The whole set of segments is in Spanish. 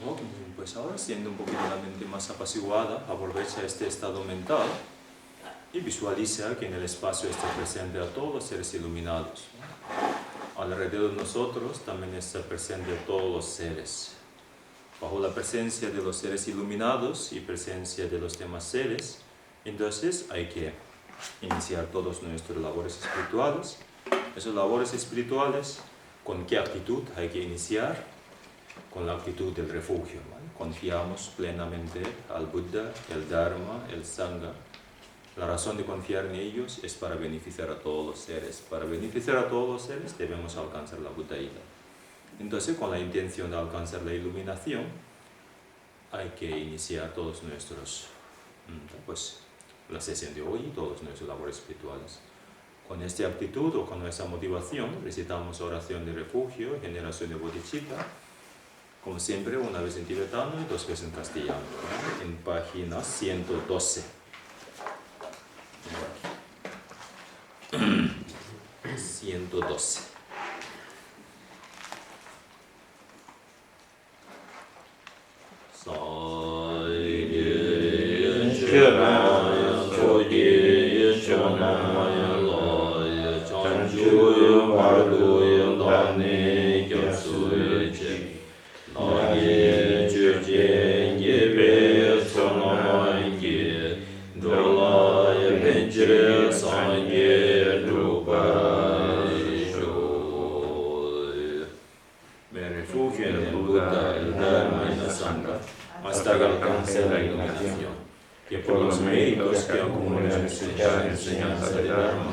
Ok, pues ahora, siendo un poquito la mente más apaciguada, aprovecha este estado mental y visualiza que en el espacio está presente a todos los seres iluminados. Alrededor de nosotros también está presente a todos los seres. Bajo la presencia de los seres iluminados y presencia de los demás seres, entonces hay que iniciar todas nuestras labores espirituales. Esas labores espirituales, ¿con qué actitud hay que iniciar? Con la actitud del refugio, ¿vale? Confiamos plenamente al Buda, el Dharma, el Sangha. La razón de confiar en ellos es para beneficiar a todos los seres. Para beneficiar a todos los seres debemos alcanzar la budaída. Entonces, con la intención de alcanzar la iluminación, hay que iniciar todos nuestros, pues, la sesión de hoy y todas nuestras labores espirituales. Con esta actitud o con esa motivación, recitamos oración de refugio, generación de bodhicitta, como siempre, una vez en tibetano y 2 veces en castellano, ¿no? En página 112. 112. Me refugio en el Buda, el Dharma y la Sangha, hasta que alcance la iluminación, que por los méritos que acumulo en escuchar la enseñanza del Dharma,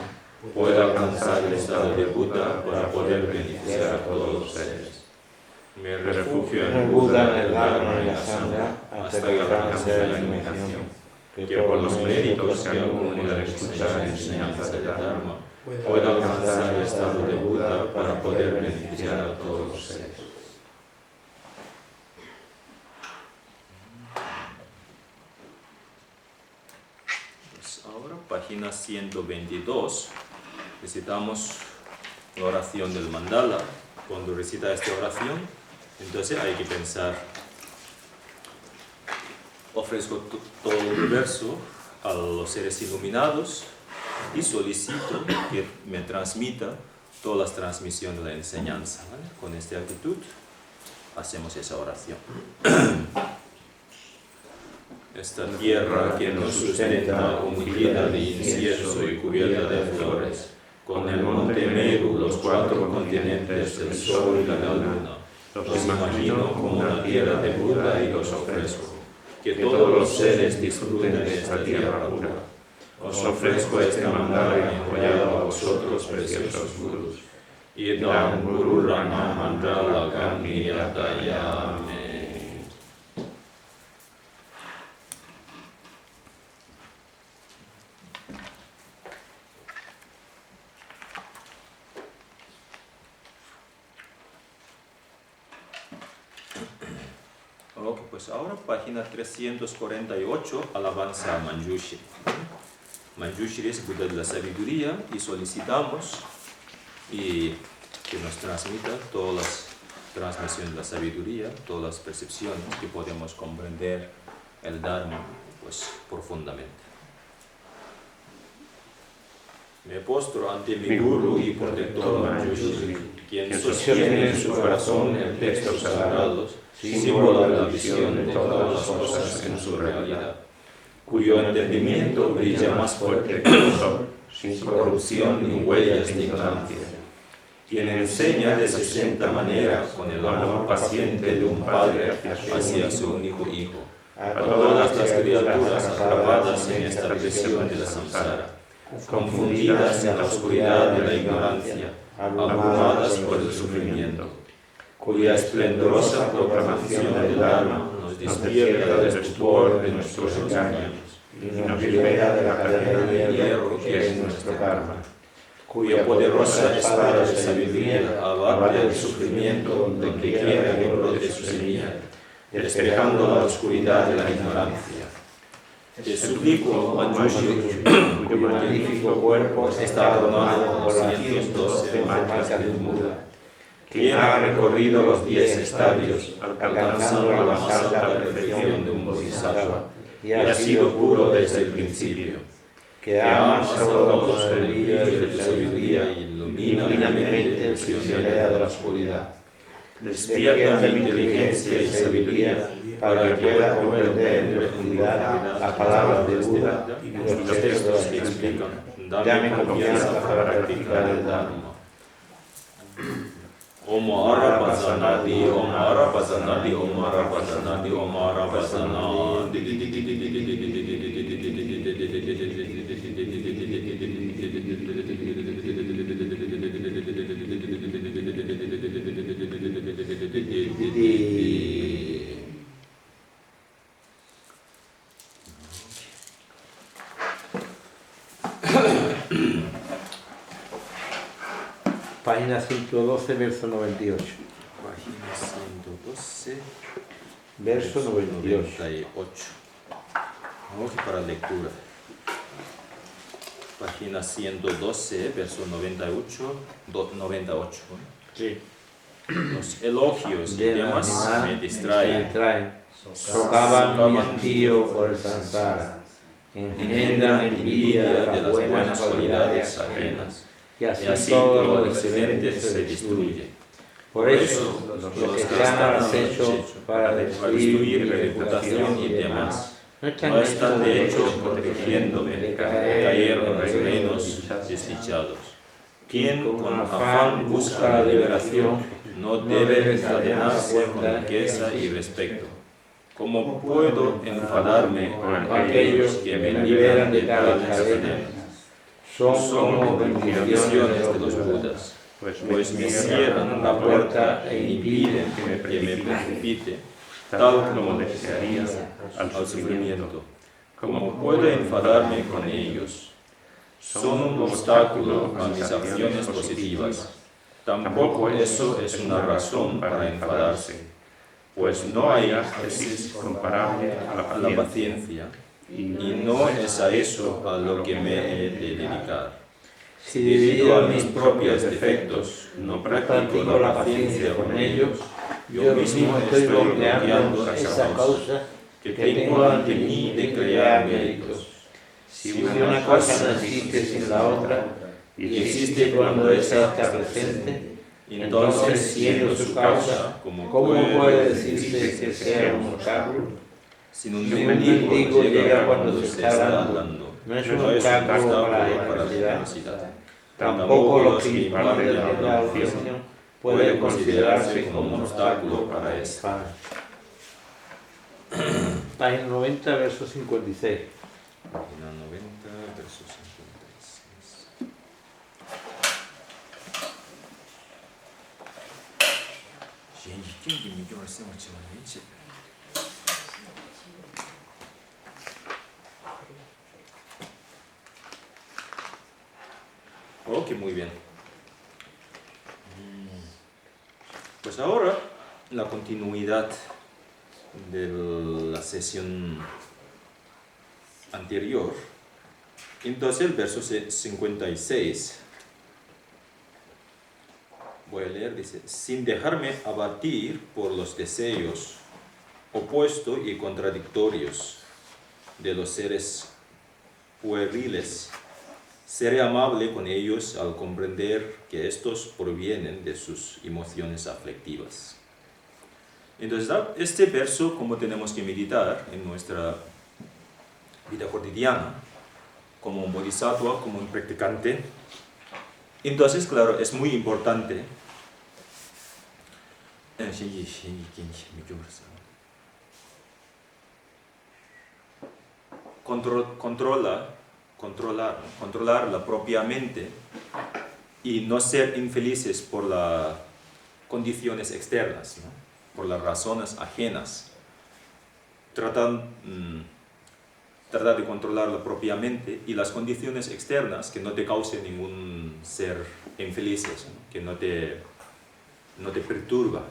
pueda alcanzar el estado de Buda para poder beneficiar a todos los seres. Me refugio en el Buda, el Dharma y la Sangha, hasta que alcance la iluminación, que por los méritos que acumulo en escuchar la enseñanza del Dharma, pueda alcanzar el estado de Buda para poder beneficiar a todos los seres. Pues ahora, página 122, recitamos la oración del mandala. Cuando recita esta oración, entonces hay que pensar: ofrezco todo el universo a los seres iluminados y solicito que me transmita todas las transmisiones de la enseñanza, ¿vale? Con esta actitud hacemos esa oración. Esta tierra que nos sustenta, ungida de incienso y cubierta de flores, con el monte Meru, los 4 continentes, el sol y la luna, los imagino como una tierra de Buda y los ofrezco. Que todos los seres disfruten de esta tierra pura. Os ofrezco este mandala enrollado a vosotros, preciosos gurus. Idam Guru Rama Mandala Gamiyatayame. Ok, pues ahora página 348, alabanza a Manjushri. Manjushri es Buda de la sabiduría y solicitamos que nos transmita todas las transmisiones de la sabiduría, todas las percepciones que podemos comprender el Dharma, pues, profundamente. Me postro ante mi Guru y protector Manjushri, quien sostiene en su corazón el texto sagrado, símbolo de la visión de todas las cosas en su realidad, cuyo entendimiento brilla más fuerte que el sol, sin corrupción ni huellas de ignorancia, quien enseña de 60 maneras con el amor paciente de un padre hacia su único hijo, a todas las criaturas atrapadas en esta prisión de la samsara, confundidas en la oscuridad de la ignorancia, abrumadas por el sufrimiento, cuya esplendorosa proclamación del Dharma nos despierta del estupor de nuestros engaños y nos libera de la cadena de hierro que es nuestro Dharma, cuya poderosa espada de sabiduría abate el sufrimiento donde quiera que brote su semilla, despejando la oscuridad de la ignorancia. Te suplico, Manjushri, cuyo magnífico cuerpo está adornado por las 112 marcas del Buda, quien ha recorrido los 10 estadios, alcanzando la más alta perfección de un bodhisattva, y ha sido puro desde el principio, que ama solo con el brillo de su sabiduría y ilumina mi mente prisionera de la oscuridad. Despierta mi inteligencia y sabiduría para que pueda comprender en profundidad la palabra de Buda y los textos que explican. Dame confianza para practicar el Dharma. Om Arabazanadi, Om Arabazanadi, Om Arabazanadi, Om Arabazanadi. Página 112, verso 98. Página 112, Verso 98. 98. Vamos para lectura. Página 112, verso 98. 98. Sí. Los elogios y De demás animal me distraen. Socavan mi hastío por el samsara. Engendran envidia de las buenas cualidades ajenas. Y así todo lo excelente se destruye. Por eso, los que están al acecho para destruir mi reputación y demás, no están de hecho protegiéndome de caer en los reinos desdichados. Quien con afán busca la liberación no debe encadenarse con riqueza y respeto. ¿Cómo puedo enfadarme con aquellos que me liberan de tales cadenas? Son como bendiciones de los Budas, pues me cierran la puerta e impiden que me precipite, tal como desearía, al sufrimiento. ¿Cómo puedo enfadarme con ellos? Son un obstáculo a mis acciones positivas. Tampoco eso es una razón para enfadarse, pues no hay éxtasis comparable a la paciencia. Y no es a eso a lo que me he de dedicar. Si debido a mis propios defectos no practico la paciencia con ellos, yo mismo estoy bloqueando esa causa que tengo ante mí de crear méritos. Si una cosa no existe sin la otra, y existe cuando esa está presente, entonces, siendo su causa, ¿cómo puede decirse que sea un obstáculo? Si un mendigo llega cuando se está dando, no es un obstáculo para la felicidad. Tampoco lo que imparten la oración puede considerarse como un obstáculo para esta. Página 90, verso 56. Página 90, verso 56. Ok, muy bien. Pues ahora la continuidad de la sesión anterior. Entonces el verso 56, voy a leer, dice: sin dejarme abatir por los deseos opuestos y contradictorios de los seres pueriles, seré amable con ellos al comprender que estos provienen de sus emociones aflictivas. Entonces, este verso, como tenemos que meditar en nuestra vida cotidiana, como un bodhisattva, como un practicante. Entonces, claro, es muy importante controlar la propia mente y no ser infelices por las condiciones externas, ¿no? Por las razones ajenas. Tratar de controlar la propia mente y las condiciones externas que no te causen ningún ser infelices, ¿no? Que no te perturba.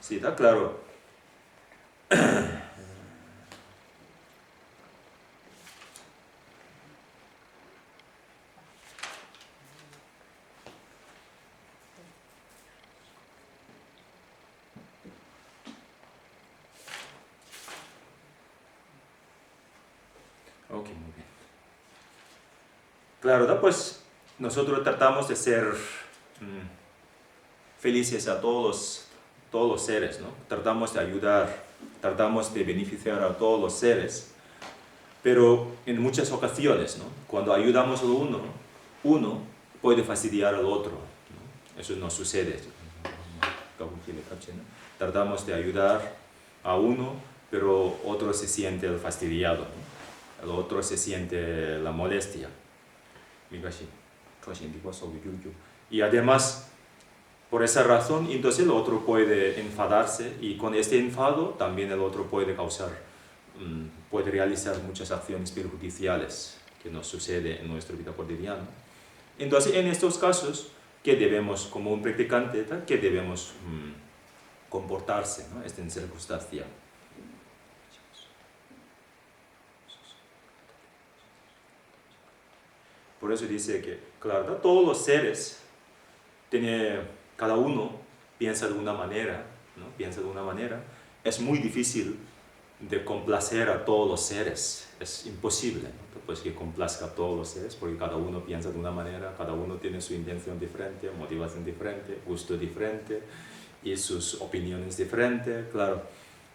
Sí, está claro. Claro, ¿no? Pues nosotros tratamos de ser felices a todos los seres, ¿no? Tratamos de ayudar, tratamos de beneficiar a todos los seres, pero en muchas ocasiones, ¿no? Cuando ayudamos a uno puede fastidiar al otro, ¿no? Eso no sucede. Tratamos de ayudar a uno, pero otro se siente fastidiado, ¿no? El otro se siente la molestia. Y además, por esa razón, entonces el otro puede enfadarse y con este enfado también el otro puede puede realizar muchas acciones perjudiciales que nos sucede en nuestra vida cotidiana. Entonces, en estos casos, ¿qué debemos, como un practicante, qué debemos comportarse, ¿no? En circunstancia? Por eso dice que, claro, todos los seres, cada uno piensa de una manera, ¿no? Piensa de una manera. Es muy difícil de complacer a todos los seres, es imposible, ¿no? Pues que complazca a todos los seres, porque cada uno piensa de una manera, cada uno tiene su intención diferente, motivación diferente, gusto diferente y sus opiniones diferentes, claro.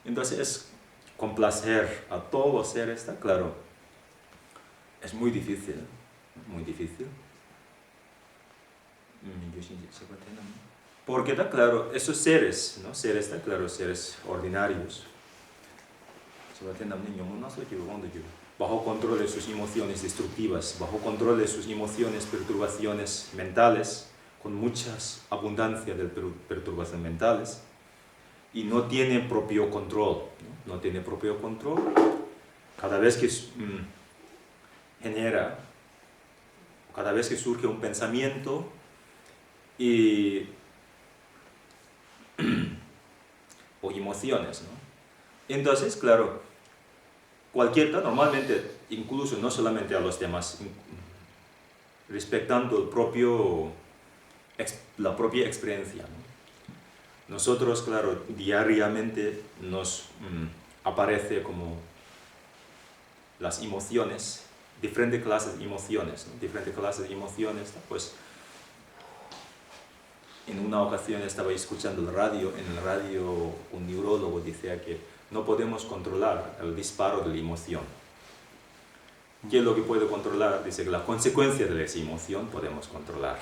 Entonces, complacer a todos los seres, ¿está claro? Es muy difícil, muy difícil. Porque está claro, esos seres, ¿no? Seres, está claro, seres ordinarios, bajo control de sus emociones destructivas, bajo control de sus emociones, perturbaciones mentales, con mucha abundancia de perturbaciones mentales, y no tiene propio control, ¿no? No tiene propio control. Cada vez que cada vez que surge un pensamiento o emociones, ¿no? Entonces, claro, normalmente, incluso no solamente a los demás, respetando la propia experiencia, ¿no? Nosotros, claro, diariamente nos aparece como las emociones, diferentes clases de emociones, ¿no? Diferentes clases de emociones, ¿no? Pues en una ocasión estaba escuchando en el radio un neurólogo decía que no podemos controlar el disparo de la emoción. ¿Qué es lo que puede controlar? Dice que la consecuencia de esa emoción podemos controlar.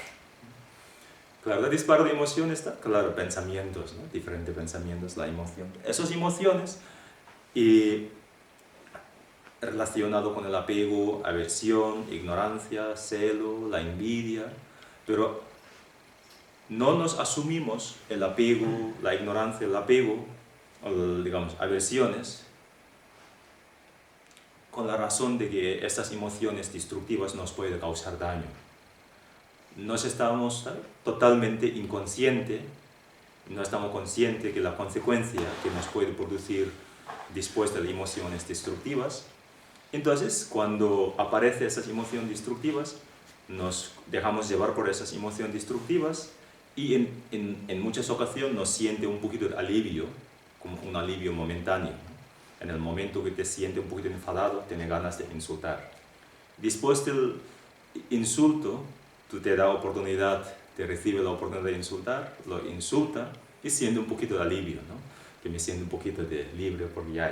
Claro, el disparo de emoción está, claro, pensamientos, ¿no? Diferentes pensamientos, la emoción. Esas emociones relacionado con el apego, aversión, ignorancia, celo, la envidia, pero no nos asumimos el apego, la ignorancia, el apego, digamos, aversiones, con la razón de que estas emociones destructivas nos pueden causar daño. Nos estamos totalmente inconscientes, no estamos conscientes que la consecuencia que nos puede producir después de las emociones destructivas. Entonces, cuando aparecen esas emociones destructivas, nos dejamos llevar por esas emociones destructivas y en muchas ocasiones nos siente un poquito de alivio, como un alivio momentáneo. En el momento que te sientes un poquito enfadado, tienes ganas de insultar. Después del insulto, tú te das oportunidad, te recibes la oportunidad de insultar, lo insulta y siente un poquito de alivio, ¿no? Que me siento un poquito de libre porque ya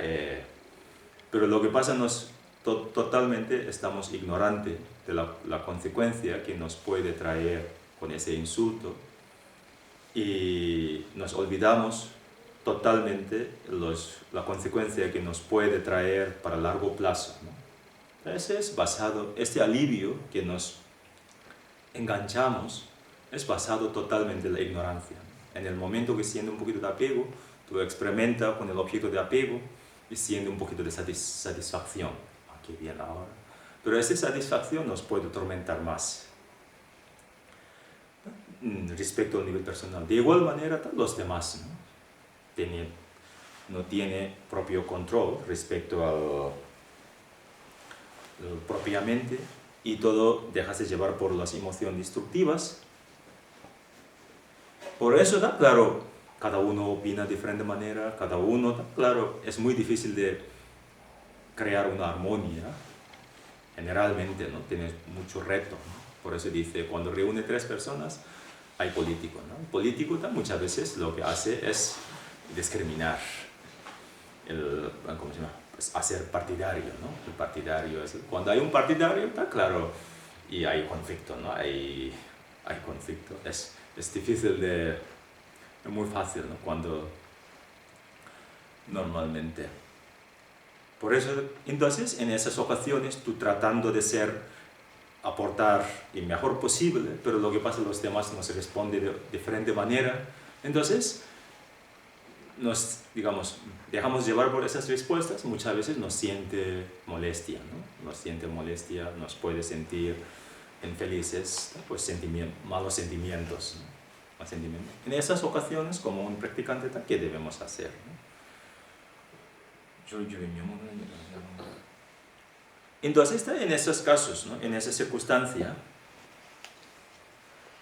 Pero lo que pasa totalmente estamos ignorantes de la consecuencia que nos puede traer con ese insulto y nos olvidamos totalmente la consecuencia que nos puede traer para largo plazo, ¿no? Este alivio que nos enganchamos es basado totalmente en la ignorancia. En el momento que siente un poquito de apego, tú experimentas con el objeto de apego y siente un poquito de satisfacción. Qué bien ahora. Pero esa satisfacción nos puede atormentar más respecto al nivel personal. De igual manera, los demás, ¿no? No tiene propio control respecto al propiamente y todo dejarse llevar por las emociones destructivas. Por eso, claro, cada uno opina de diferente manera, cada uno, claro, es muy difícil de crear una armonía generalmente, ¿no? Tiene mucho reto, ¿no? Por eso dice, cuando reúne 3 personas, hay político, ¿no? El político muchas veces lo que hace es discriminar, ¿cómo se llama? Pues hacer partidario, ¿no? El partidario es, cuando hay un partidario, está claro, y hay conflicto, ¿no? Hay conflicto, es difícil es muy fácil, ¿no? Cuando normalmente. Por eso, entonces, en esas ocasiones, tú tratando de aportar lo mejor posible, pero lo que pasa es que los demás nos responden de diferente manera, entonces, digamos, dejamos llevar por esas respuestas, muchas veces nos siente molestia, ¿no? Nos siente molestia, nos puede sentir infelices, pues malos sentimientos, ¿no? En esas ocasiones, como un practicante, ¿qué debemos hacer, ¿no? Entonces, en esos casos, ¿no? En esa circunstancia,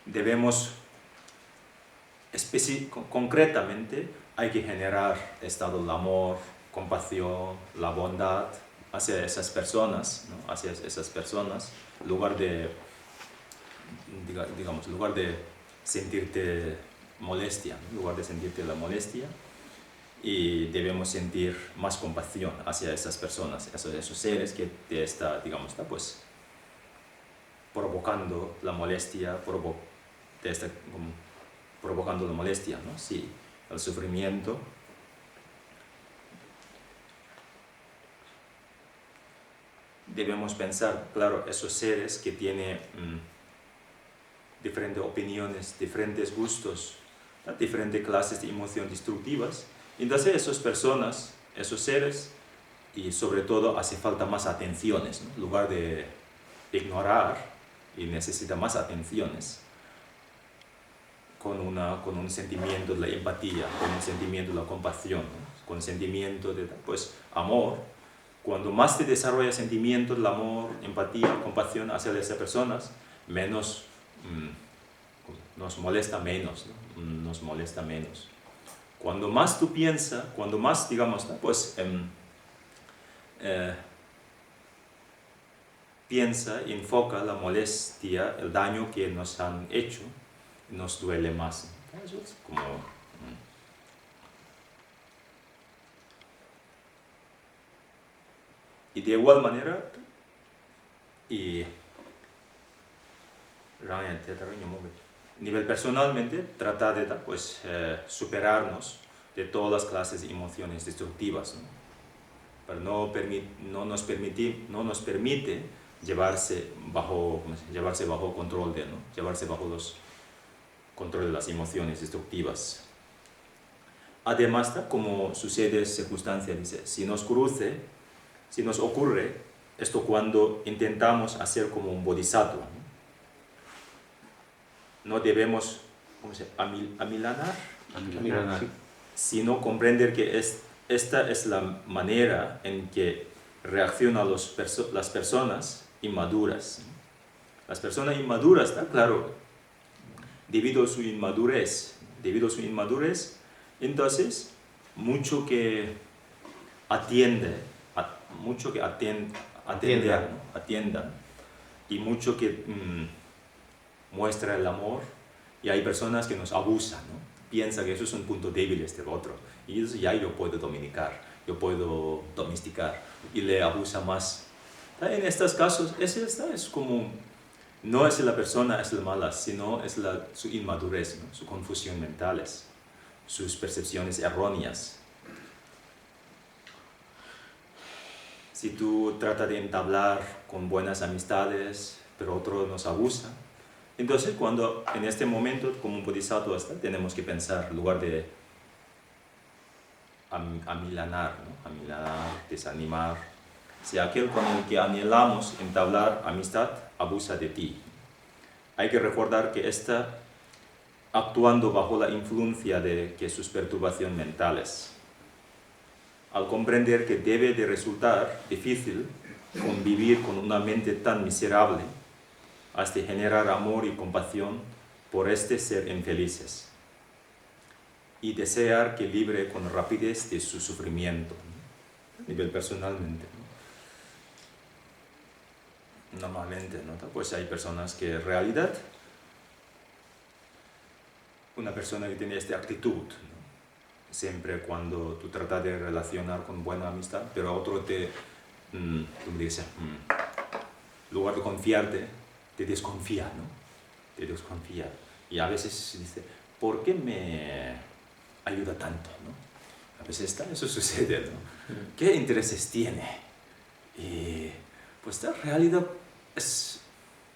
debemos concretamente hay que generar estado de amor, compasión, la bondad hacia esas personas, ¿no? Hacia esas personas, lugar de sentirte molestia, ¿no? Lugar de sentirte la molestia, y debemos sentir más compasión hacia esas personas, esos seres que te está pues provocando la molestia, provocando la molestia, ¿no? Sí, el sufrimiento. Debemos pensar, claro, esos seres que tienen diferentes opiniones, diferentes gustos, ¿no? Diferentes clases de emociones destructivas. Entonces, esas personas, esos seres, y sobre todo hace falta más atenciones, ¿no? En lugar de ignorar, y necesita más atenciones, con un sentimiento de la empatía, con un sentimiento de la compasión, ¿no? Con un sentimiento de pues, amor. Cuando más te desarrolla sentimientos del amor, empatía, compasión hacia esas personas, menos nos molesta menos, ¿no? Nos molesta menos. Cuando más tú piensas, cuando más, digamos, ¿no? Pues piensa y enfoca la molestia, el daño que nos han hecho, nos duele más. Eso es como... Y de igual manera, nivel personalmente, tratar de pues, superarnos de todas las clases de emociones destructivas, ¿no? Pero no nos permite llevarse bajo control ¿no? Llevarse bajo los control de las emociones destructivas. Además, como sucede en circunstancias, dice, si nos ocurre esto cuando intentamos hacer como un bodhisattva, no debemos amilanar, sino comprender que esta es la manera en que reaccionan las personas inmaduras. Las personas inmaduras, ¿está claro? Debido a su inmadurez, entonces, mucho que atiendan, y mucho que muestra el amor, y hay personas que nos abusan, ¿no? Piensa que eso es un punto débil del otro, y eso ya yo puedo domesticar, y le abusa más. En estos casos, es como, no es la persona es la mala, sino es su inmadurez, ¿no? Su confusión mentales, sus percepciones erróneas. Si tú tratas de entablar con buenas amistades, pero otro nos abusa, entonces cuando en este momento, como un bodhisattva, tenemos que pensar, en lugar de amilanar, ¿no? Desanimar, si aquel con el que anhelamos entablar amistad abusa de ti, hay que recordar que está actuando bajo la influencia de sus perturbaciones mentales. Al comprender que debe de resultar difícil convivir con una mente tan miserable, hasta generar amor y compasión por ser infelices, y desear que libre con rapidez de su sufrimiento, ¿no? A nivel personalmente, ¿no? normalmente, ¿no? Pues hay personas que en realidad, una persona que tiene esta actitud, ¿no? Siempre cuando tú tratas de relacionar con buena amistad, pero otro te, ¿cómo dice? En lugar de confiarte, te desconfía, ¿no? Te desconfía. Y a veces dice, ¿por qué me ayuda tanto, ¿no? A veces eso sucede, ¿no? ¿Qué intereses tiene? Y pues la realidad es,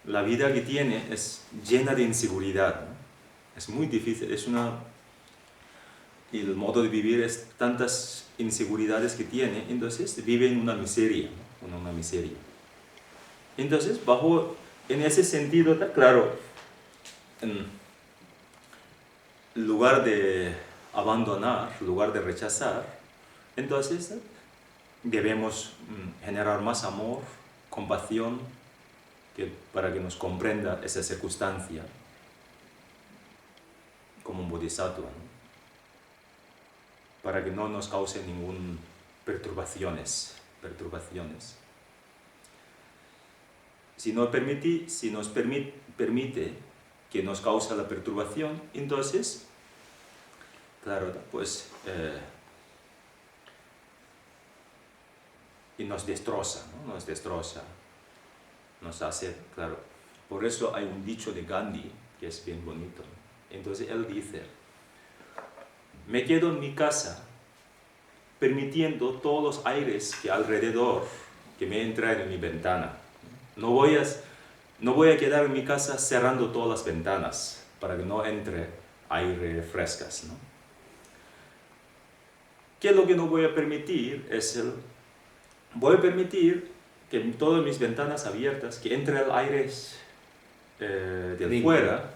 la vida que tiene es llena de inseguridad, ¿no? Es muy difícil, y el modo de vivir es tantas inseguridades que tiene, entonces vive en una miseria, ¿no? En una miseria. Entonces, en ese sentido, está claro, en lugar de abandonar, en lugar de rechazar, entonces debemos generar más amor, compasión, para que nos comprenda esa circunstancia como un bodhisattva, ¿no? Para que no nos cause ninguna perturbaciones. Si nos permite que nos cause la perturbación, entonces, claro, pues, y nos destroza, ¿no? Nos destroza, nos hace, claro. Por eso hay un dicho de Gandhi que es bien bonito, ¿no? Entonces él dice, me quedo en mi casa permitiendo todos los aires que alrededor que me entran en mi ventana. No voy a quedar en mi casa cerrando todas las ventanas para que no entre aire frescas, ¿no? ¿Qué es lo que no voy a permitir? Voy a permitir que en todas mis ventanas abiertas, que entre el aire del fuera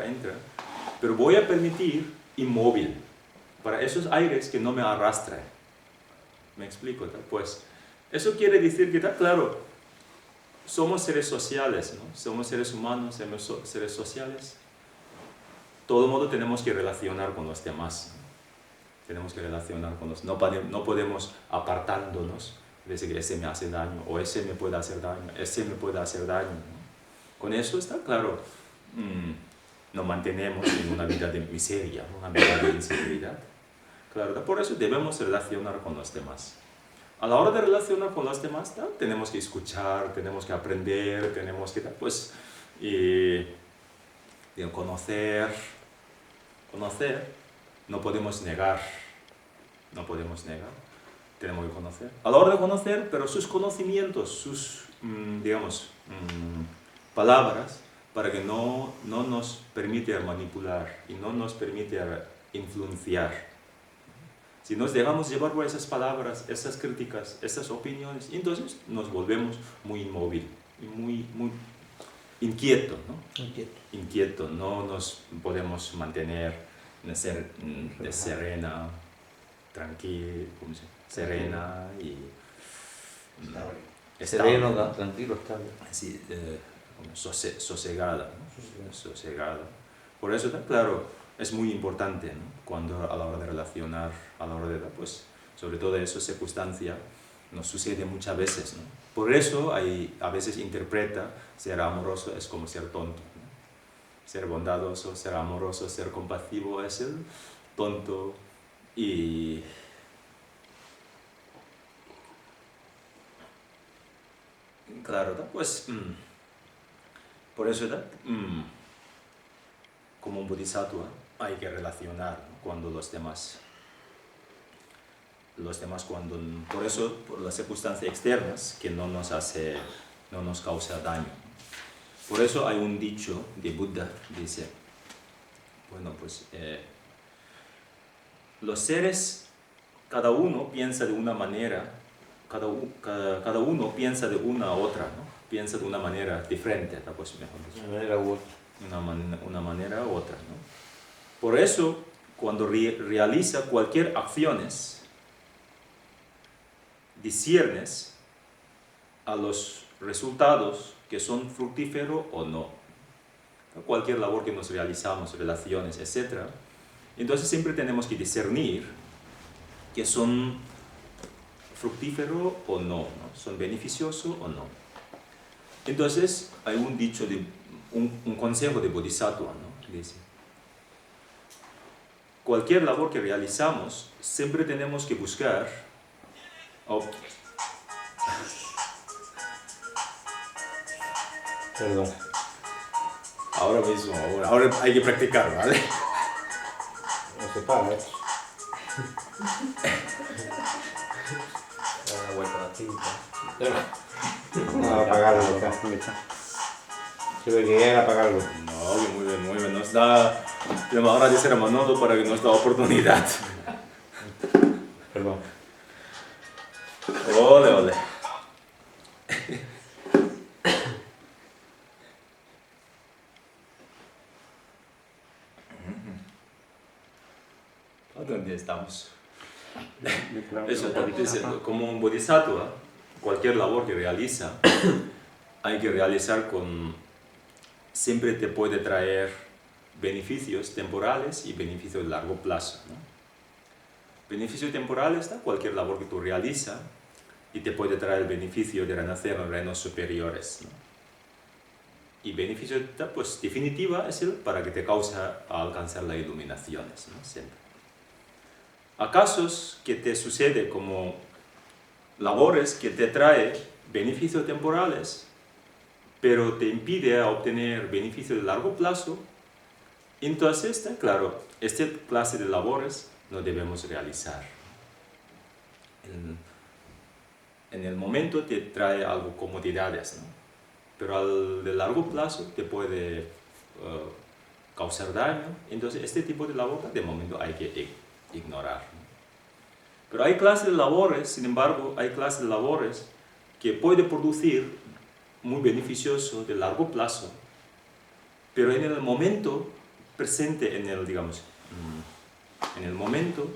entra, pero voy a permitir inmóvil, para esos aires que no me arrastren. ¿Me explico? Pues eso quiere decir que, está claro, somos seres sociales, ¿no? Somos seres humanos, somos seres sociales. De todo modo tenemos que relacionar con los demás, ¿no? Tenemos que relacionar con los... No podemos apartándonos, decir que ese me hace daño, o ese me puede hacer daño, ese me puede hacer daño, ¿no? Con eso está claro, nos mantenemos en una vida de miseria, una vida de inseguridad. Claro, por eso debemos relacionar con los demás. A la hora de relacionar con los demás, ¿no? Tenemos que escuchar, tenemos que aprender, tenemos que, pues, conocer, no podemos negar, tenemos que conocer. A la hora de conocer, pero sus conocimientos, sus, palabras, para que no nos permite manipular y no nos permite influenciar. Si nos dejamos llevar por esas palabras, esas críticas, esas opiniones, entonces nos volvemos muy inmóvil, muy inquieto, ¿no? Inquieto, no nos podemos mantener serena, tranquila, serena y sereno, tranquilo, estable. Así, sosegada, ¿no? Sosegada. Por eso, claro, es muy importante, ¿no? Cuando a la hora de relacionar, a la hora de, pues, sobre todo esa circunstancia, nos sucede muchas veces, ¿no? Por eso a veces interpreta ser amoroso es como ser tonto, ¿no? Ser bondadoso, ser amoroso, ser compasivo es el tonto y... Claro, ¿no? Pues... por eso, como un bodhisattva, hay que relacionar, ¿no? Cuando los demás cuando, por eso, por las circunstancias externas, que no nos causa daño. Por eso hay un dicho de Buda, dice, bueno, pues, los seres, cada uno piensa de una manera, cada uno piensa de una a otra, ¿no? Piensa de una manera diferente, pues mejor dicho. Una manera u otra, ¿no? Por eso, cuando realiza cualquier acciones, disciernes a los resultados que son fructíferos o no. Cualquier labor que nos realizamos, relaciones, etc. Entonces siempre tenemos que discernir que son fructíferos o no, ¿no? Son beneficiosos o no. Entonces, hay un dicho, un consejo de Bodhisattva, ¿no? Dice, cualquier labor que realizamos, siempre tenemos que buscar... Perdón. Ahora mismo, ahora hay que practicar, ¿vale? No se para, ¿eh? Da la vuelta a la cinta. No, apagarlo, acá. Se ve que llega a apagarlo. No, muy bien, muy bien. Nos da... Debemos agradecer a Manolo para que nos da oportunidad. Perdón. Ole, ole. ¿A dónde estamos? Eso, dice, como un bodhisattva, cualquier labor que realiza, hay que realizar con... Siempre te puede traer beneficios temporales y beneficios de largo plazo, ¿no? Beneficio temporal está cualquier labor que tú realizas y te puede traer el beneficio de renacer en reinos superiores, ¿no? Y beneficio pues, definitiva es el para que te causa alcanzar la iluminación, ¿no? Siempre. A casos que te sucede como labores que te trae beneficios temporales, pero te impide obtener beneficios de largo plazo, entonces, claro, esta clase de labores no debemos realizar. En el momento te trae algo comodidades, ¿no? Pero de largo plazo te puede causar daño, entonces este tipo de labor de momento hay que ignorar, ¿no? Pero hay clases de labores, sin embargo, hay clases de labores que puede producir muy beneficioso de largo plazo, pero en el momento presente, digamos, en el momento,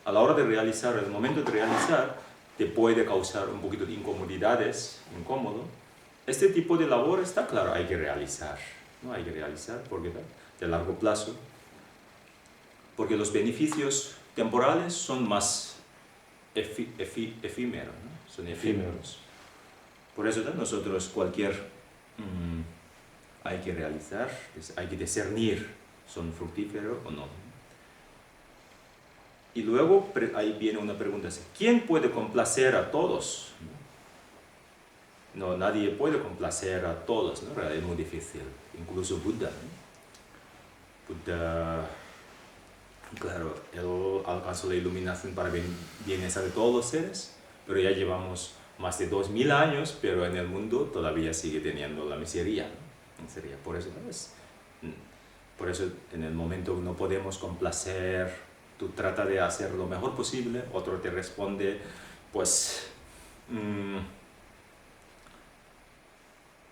a la hora de realizar, el momento de realizar, te puede causar un poquito de incomodidades, incómodo. Este tipo de labor está claro, hay que realizar, ¿no? Hay que realizar porque de largo plazo, porque los beneficios temporales son más efímeros, ¿no? Son efímeros. Por eso nosotros hay que realizar, hay que discernir, son fructíferos o no. Y luego ahí viene una pregunta así, ¿quién puede complacer a todos? No, nadie puede complacer a todos, ¿no? Es muy difícil, incluso Buda, ¿no? Buda, claro, él alcanzó la iluminación para bienestar de todos los seres, pero ya llevamos más de 2000 años, pero en el mundo todavía sigue teniendo la miseria, ¿no? Por eso en el momento no podemos complacer, tú trata de hacer lo mejor posible, otro te responde, pues,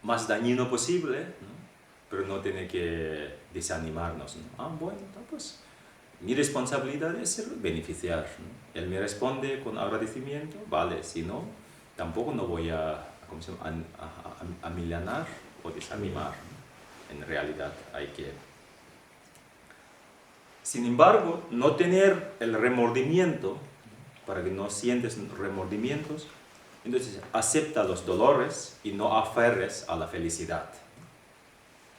más dañino posible, ¿no? Pero no tiene que desanimarnos, ¿no? Bueno, pues mi responsabilidad es beneficiar, ¿no? Él me responde con agradecimiento, vale, si no, tampoco no voy a milanar o desanimar, ¿no? En realidad hay que... Sin embargo, no tener el remordimiento, para que no sientes remordimientos, entonces acepta los dolores y no aferres a la felicidad.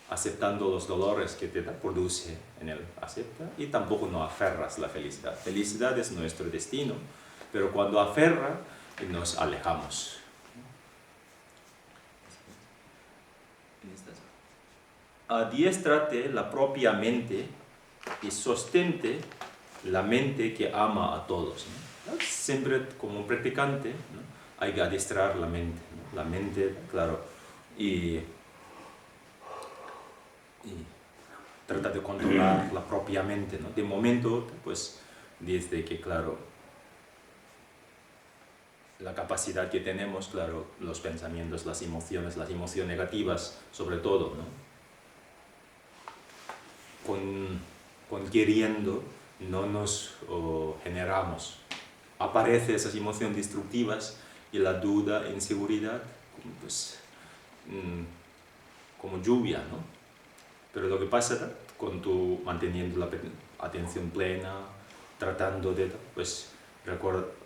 Aceptando los dolores que te produce en él, acepta y tampoco no aferras la felicidad. Felicidad es nuestro destino, pero cuando aferra, nos alejamos. Adiéstrate la propia mente y sostente la mente que ama a todos, ¿no? Siempre como practicante, ¿no? Hay que adiestrar la mente, ¿no? La mente, claro, y trata de controlar la propia mente, ¿no? De momento, pues, desde que, claro, la capacidad que tenemos, claro, los pensamientos, las emociones negativas, sobre todo, ¿no? Con queriendo, no nos generamos. Aparecen esas emociones destructivas y la duda, inseguridad, pues, como lluvia, ¿no? Pero lo que pasa con tu manteniendo la atención plena, tratando de, pues,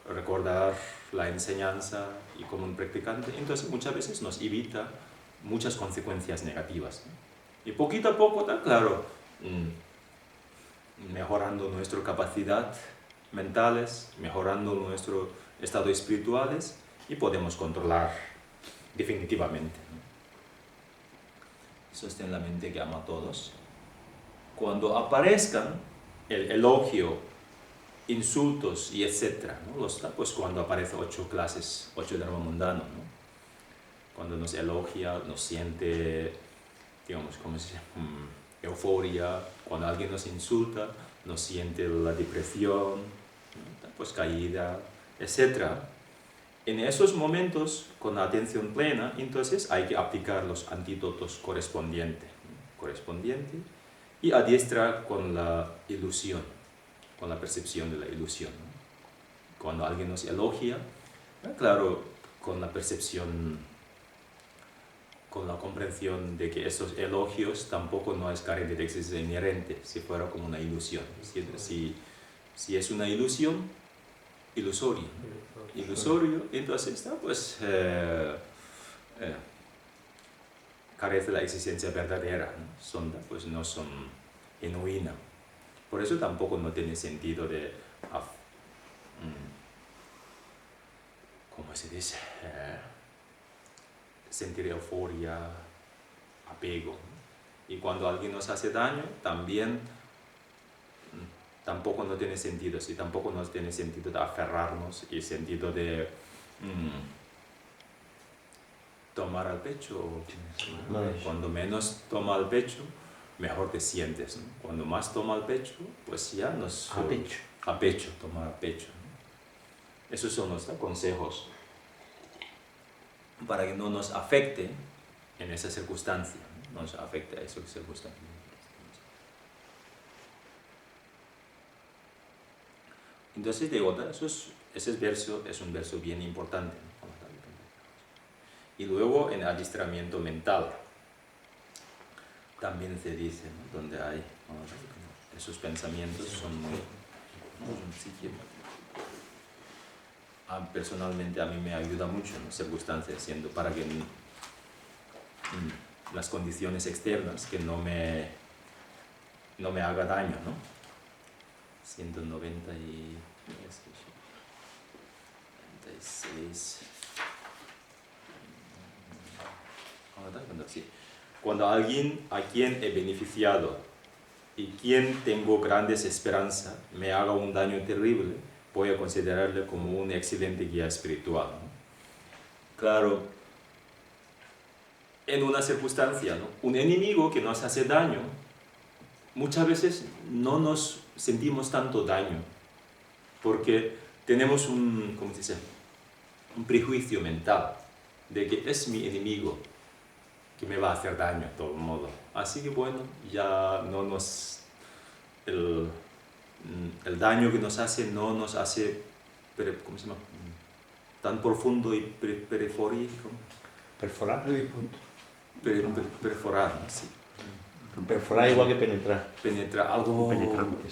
recordar la enseñanza y como un practicante, entonces muchas veces nos evita muchas consecuencias negativas, ¿no? Y poquito a poco, claro, mejorando nuestra capacidad mentales, mejorando nuestro estado espirituales y podemos controlar definitivamente, ¿no? Eso está en la mente que ama a todos. Cuando aparezcan el elogio, insultos y etcétera, ¿no? Pues cuando aparece 8 clases, 8 dharma mundano, ¿no? Cuando nos elogia, nos siente, digamos, ¿cómo se llama? Euforia. Cuando alguien nos insulta, nos siente la depresión, ¿no? Pues caída, etcétera. En esos momentos, con la atención plena, entonces hay que aplicar los antídotos correspondientes, y adiestrar con la ilusión, con la percepción de la ilusión, ¿no? Cuando alguien nos elogia, claro, con la percepción, con la comprensión de que esos elogios tampoco no es carente de existencia inherente, si fuera como una ilusión. Si es una ilusión, ilusorio, entonces está, pues, carece de la existencia verdadera, ¿no? Pues no son genuinas. Por eso tampoco no tiene sentido de, ¿cómo se dice? Sentir euforia, apego, ¿no? Y cuando alguien nos hace daño, también tampoco no tiene sentido, tampoco nos tiene sentido de aferrarnos y sentido de tomar al pecho. Cuando menos toma al pecho, mejor te sientes, ¿no? Cuando más toma al pecho, pues ya nos... A pecho, tomar a pecho, ¿no? Esos son los consejos para que no nos afecte en esa circunstancia, ¿no? No nos afecte a esa circunstancia. Entonces, de otra, ese verso es un verso bien importante, ¿no? Y luego en adiestramiento mental también se dice, ¿no? Donde hay esos pensamientos son muy personalmente a mí me ayuda mucho en circunstancias, siendo para que las condiciones externas que no me haga daño, ¿no? 196. Sí. Cuando alguien a quien he beneficiado y quien tengo grandes esperanzas me haga un daño terrible, voy a considerarle como un excelente guía espiritual, ¿no? Claro, en una circunstancia, ¿no? Un enemigo que nos hace daño, muchas veces no nos sentimos tanto daño, porque tenemos un prejuicio mental de que es mi enemigo, que me va a hacer daño de todo modo. Así que bueno, ya no nos... El daño que nos hace no nos hace, ¿cómo se llama? Tan profundo y periférico. Perforar. Perforar, sí. Perforar igual que penetrar. Penetrar, algo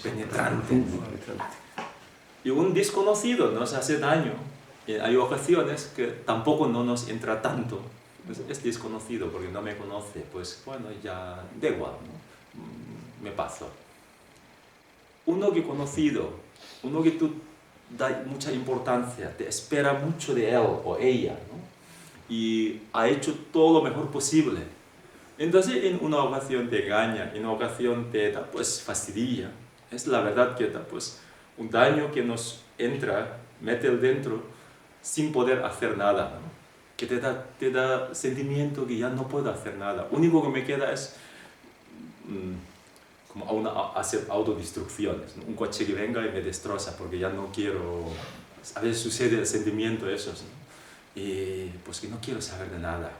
penetrante. Y un desconocido nos hace daño. Hay ocasiones que tampoco no nos entra tanto. Pues es desconocido porque no me conoce. Pues bueno, ya da igual, ¿no? Me paso. Uno que conocido, uno que tú das mucha importancia, te espera mucho de él o ella, ¿no? Y ha hecho todo lo mejor posible. Entonces en una ocasión te engaña, en una ocasión te da, pues, fastidia. Es la verdad que da, pues, un daño que nos entra, mete el dentro sin poder hacer nada, ¿no? Que te da sentimiento que ya no puedo hacer nada. Lo único que me queda es como hacer autodestrucciones, ¿no? Un coche que venga y me destroza porque ya no quiero... A veces sucede el sentimiento esos, ¿no? Y pues que no quiero saber de nada.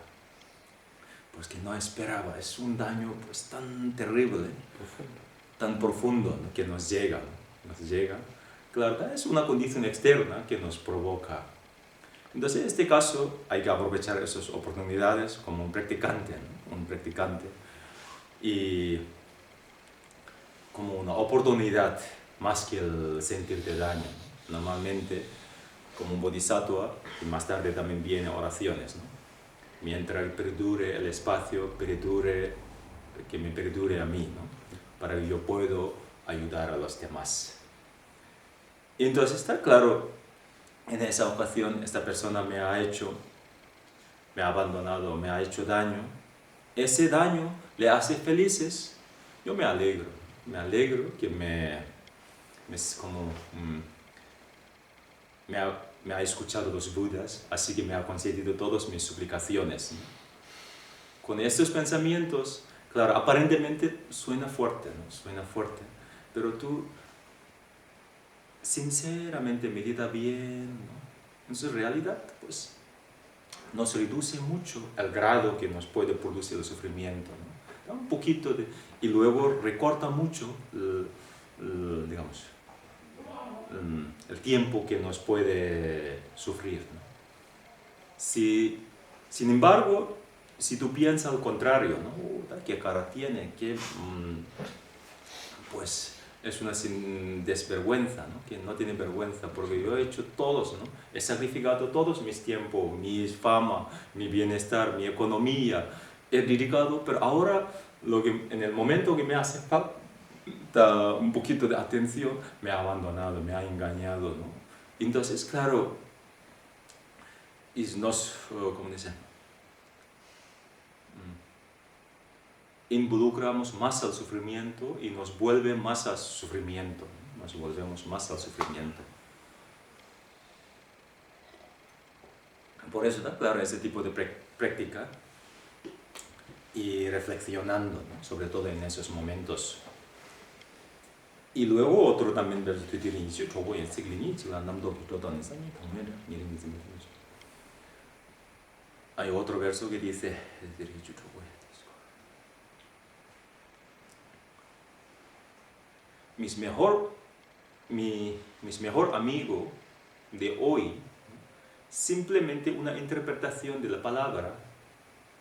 Pues que no esperaba. Es un daño pues tan terrible, tan profundo, ¿no? Que nos llega, ¿no? Nos llega. Claro, es una condición externa que nos provoca. Entonces, en este caso, hay que aprovechar esas oportunidades como un practicante, ¿no? Un practicante. Y como una oportunidad más que el sentirte daño, ¿no? Normalmente, como un bodhisattva, y más tarde también vienen oraciones, ¿no? Mientras perdure el espacio, que me perdure a mí, ¿no? Para que yo pueda ayudar a los demás. Y entonces está claro, en esa ocasión esta persona me ha abandonado, me ha hecho daño. Ese daño le hace felices. Yo me alegro que me ha escuchado los Budas, así que me ha concedido todas mis suplicaciones, ¿no? Con estos pensamientos, claro, aparentemente suena fuerte, ¿no? Suena fuerte, pero tú sinceramente medita bien, ¿no? En su realidad, pues, nos reduce mucho el grado que nos puede producir el sufrimiento, ¿no? Un poquito y luego recorta mucho digamos, el tiempo que nos puede sufrir, ¿no? Sin embargo, si tú piensas al contrario, ¿no? ¿Qué cara tiene? Pues es una sin desvergüenza, ¿no? Que no tiene vergüenza, porque yo he hecho todos, ¿no? He sacrificado todos mis tiempos, mi fama, mi bienestar, mi economía, he dedicado, pero ahora en el momento que me hace falta un poquito de atención, me ha abandonado, me ha engañado, ¿no? Entonces, claro, ¿cómo dice? Involucramos más al sufrimiento y nos vuelve más al sufrimiento, ¿no? Nos volvemos más al sufrimiento. Por eso está claro ese tipo de práctica y reflexionando, ¿no? Sobre todo en esos momentos. Y luego otro también verso que tiene hay otro verso que dice mis mejor amigo de hoy, simplemente una interpretación de la palabra,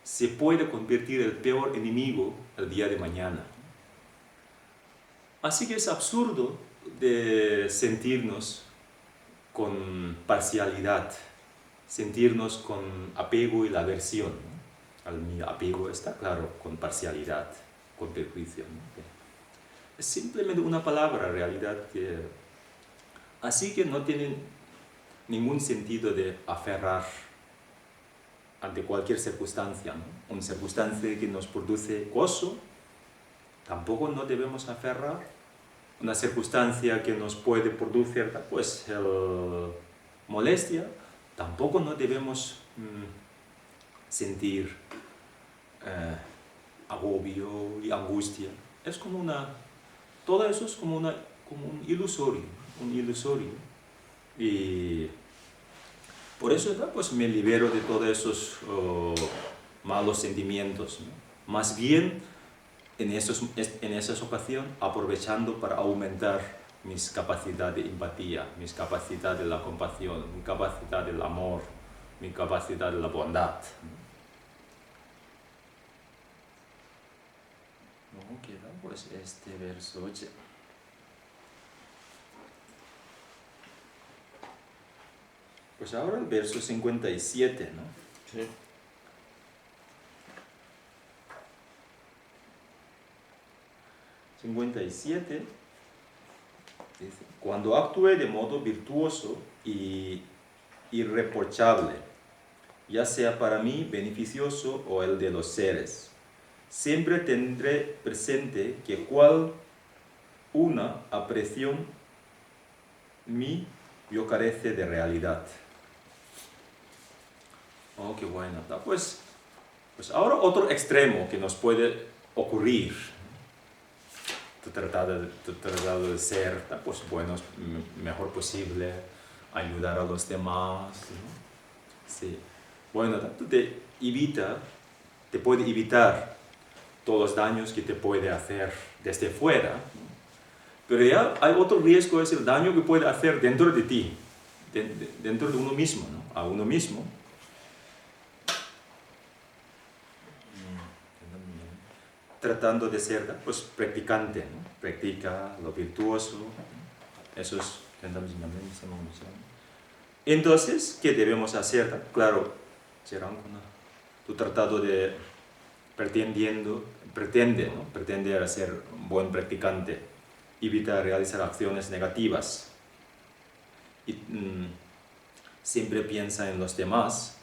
se puede convertir el peor enemigo el día de mañana. Así que es absurdo de sentirnos con parcialidad, sentirnos con apego y la aversión, ¿no? Mi apego está claro con parcialidad, con perjuicio, ¿no? Es simplemente una palabra, en realidad, así que no tiene ningún sentido de aferrar ante cualquier circunstancia, ¿no? Una circunstancia que nos produce gozo, tampoco no debemos aferrar. Una circunstancia que nos puede producir, pues, molestia, tampoco no debemos sentir agobio y angustia. Es como todo eso es como un ilusorio, Y por eso, pues, me libero de todos esos malos sentimientos, ¿no? Más bien, en esas ocasiones, aprovechando para aumentar mis capacidades de empatía, mis capacidades de la compasión, mi capacidad del amor, mi capacidad de la bondad. ¿No queda pues este verso 8? Pues ahora el verso 57, ¿no? Sí. ...57... dice, cuando actúe de modo virtuoso y irreprochable, ya sea para mí beneficioso o el de los seres, siempre tendré presente que cual una apreciación mí yo carece de realidad. Oh, qué bueno. Pues ahora otro extremo que nos puede ocurrir. Tratar de ser, pues, buenos, mejor posible, ayudar a los demás, ¿no? Sí. Bueno, tú te puede evitar todos los daños que te puede hacer desde fuera, ¿no? Pero ya hay otro riesgo, es el daño que puede hacer dentro de ti, dentro de uno mismo, ¿no? A uno mismo. Tratando de ser, pues, practicante, ¿no? Practica lo virtuoso, eso es Entonces, ¿qué debemos hacer? Claro, tu tratado de pretende ser un buen practicante, evita realizar acciones negativas y siempre piensa en los demás.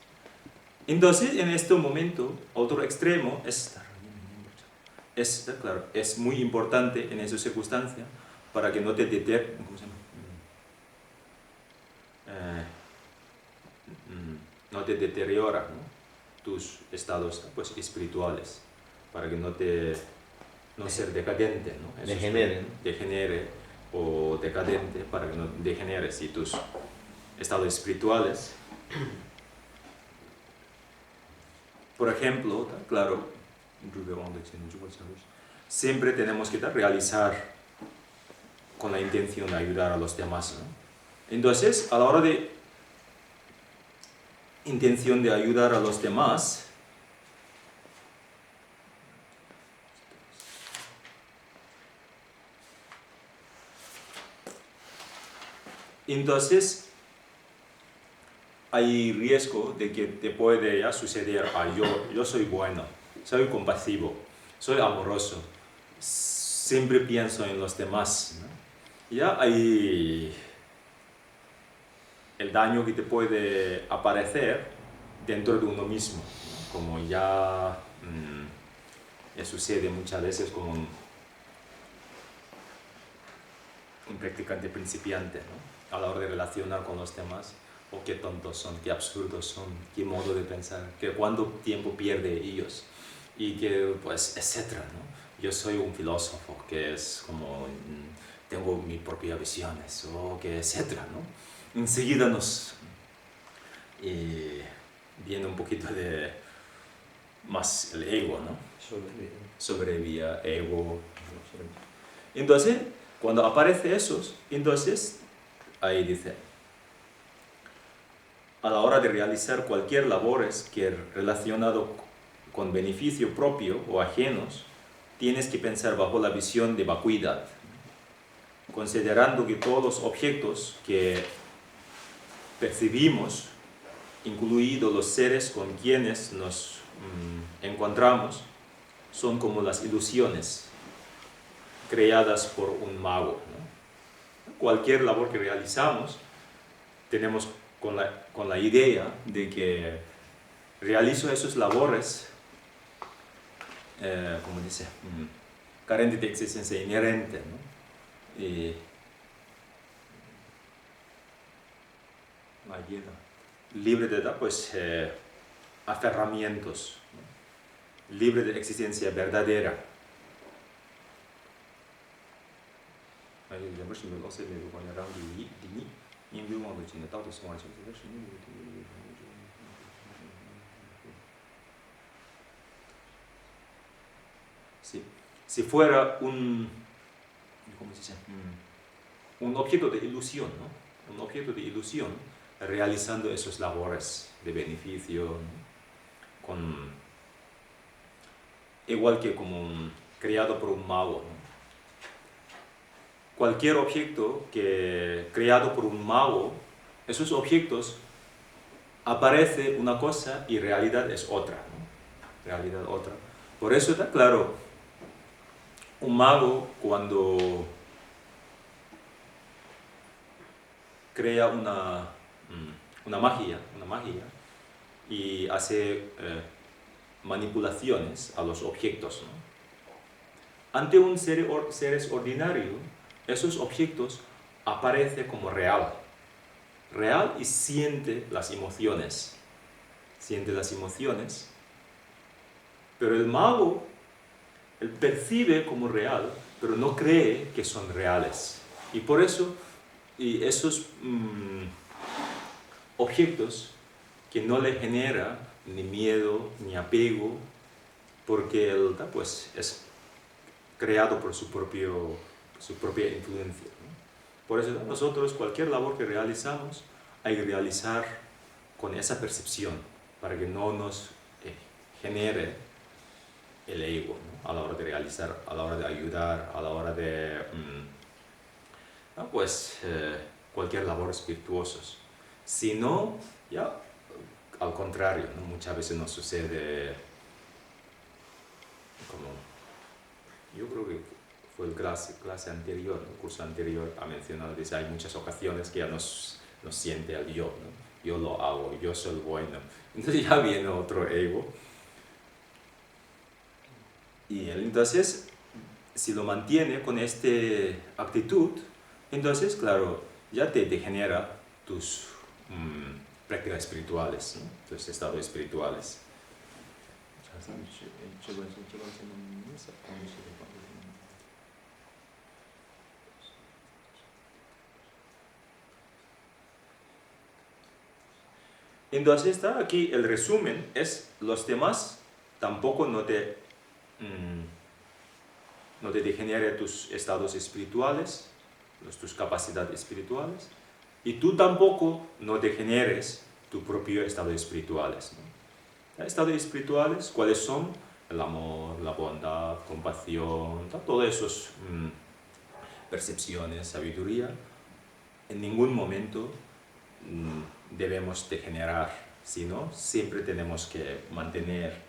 Entonces, en este momento, otro extremo es muy importante en esa circunstancia para que no te no te deteriora, ¿no?, tus estados pues, espirituales, para que no ser decadente, ¿no? Degenere o decadente, para que no degeneres y tus estados espirituales. Por ejemplo, claro, siempre tenemos que realizar con la intención de ayudar a los demás, ¿no? Entonces, a la hora de intención de ayudar a los demás, entonces hay riesgo de que te puede ya suceder, yo soy bueno, soy compasivo, soy amoroso, siempre pienso en los demás, ¿no? Ya hay el daño que te puede aparecer dentro de uno mismo, ¿no? Como ya sucede muchas veces con un practicante principiante, ¿no? A la hora de relacionar con los demás, o qué tontos son, qué absurdos son, qué modo de pensar, que cuánto tiempo pierde ellos, y que, pues, etcétera, ¿no? Yo soy un filósofo que es como, tengo mis propias visiones, o que etcétera, ¿no? Enseguida nos viene un poquito de más el ego, ¿no? Sobrevía, ego. Entonces, cuando aparece esos, entonces, ahí dice, a la hora de realizar cualquier labores que relacionado con beneficio propio o ajenos, tienes que pensar bajo la visión de vacuidad, considerando que todos los objetos que percibimos, incluidos los seres con quienes nos encontramos, son como las ilusiones creadas por un mago, ¿no? Cualquier labor que realizamos, tenemos con la idea de que realizo esas labores, como dice, carente de existencia inherente, ¿no? Y libre de pues, aferramientos, ¿no? Libre de existencia verdadera. Sí. Si fuera un objeto de ilusión, ¿no? Un objeto de ilusión realizando esas labores de beneficio, ¿no? Igual que como creado por un mago, ¿no? Cualquier objeto creado por un mago, esos objetos aparece una cosa y realidad es otra, ¿no? Realidad otra. Por eso está claro, un mago cuando crea una magia y hace manipulaciones a los objetos, ¿no? Ante un seres ordinario, esos objetos aparecen como real y siente las emociones, pero el mago, él percibe como real, pero no cree que son reales, y por eso esos objetos que no le genera ni miedo ni apego, porque él pues, es creado por su propia influencia, ¿no? Por eso nosotros cualquier labor que realizamos hay que realizar con esa percepción para que no nos genere el ego, ¿no? A la hora de realizar, a la hora de ayudar, a la hora de pues, cualquier labor virtuosos. Si no, ya al contrario, ¿no? Muchas veces nos sucede como, yo creo que fue el clase anterior, el curso anterior, ha mencionado, dice, hay muchas ocasiones que ya nos siente el yo, ¿no? Yo lo hago, yo soy bueno. Entonces ya viene otro ego. Y él, entonces, si lo mantiene con esta actitud, entonces, claro, ya te degenera tus prácticas espirituales, ¿no? Tus estados espirituales. Entonces está aquí el resumen, es los demás tampoco no te degenere tus estados espirituales, tus capacidades espirituales, y tú tampoco no degeneres tu propio estado espirituales, ¿no? Estados espirituales, ¿cuáles son? El amor, la bondad, compasión, todas esas percepciones, sabiduría. En ningún momento debemos degenerar, sino siempre tenemos que mantener,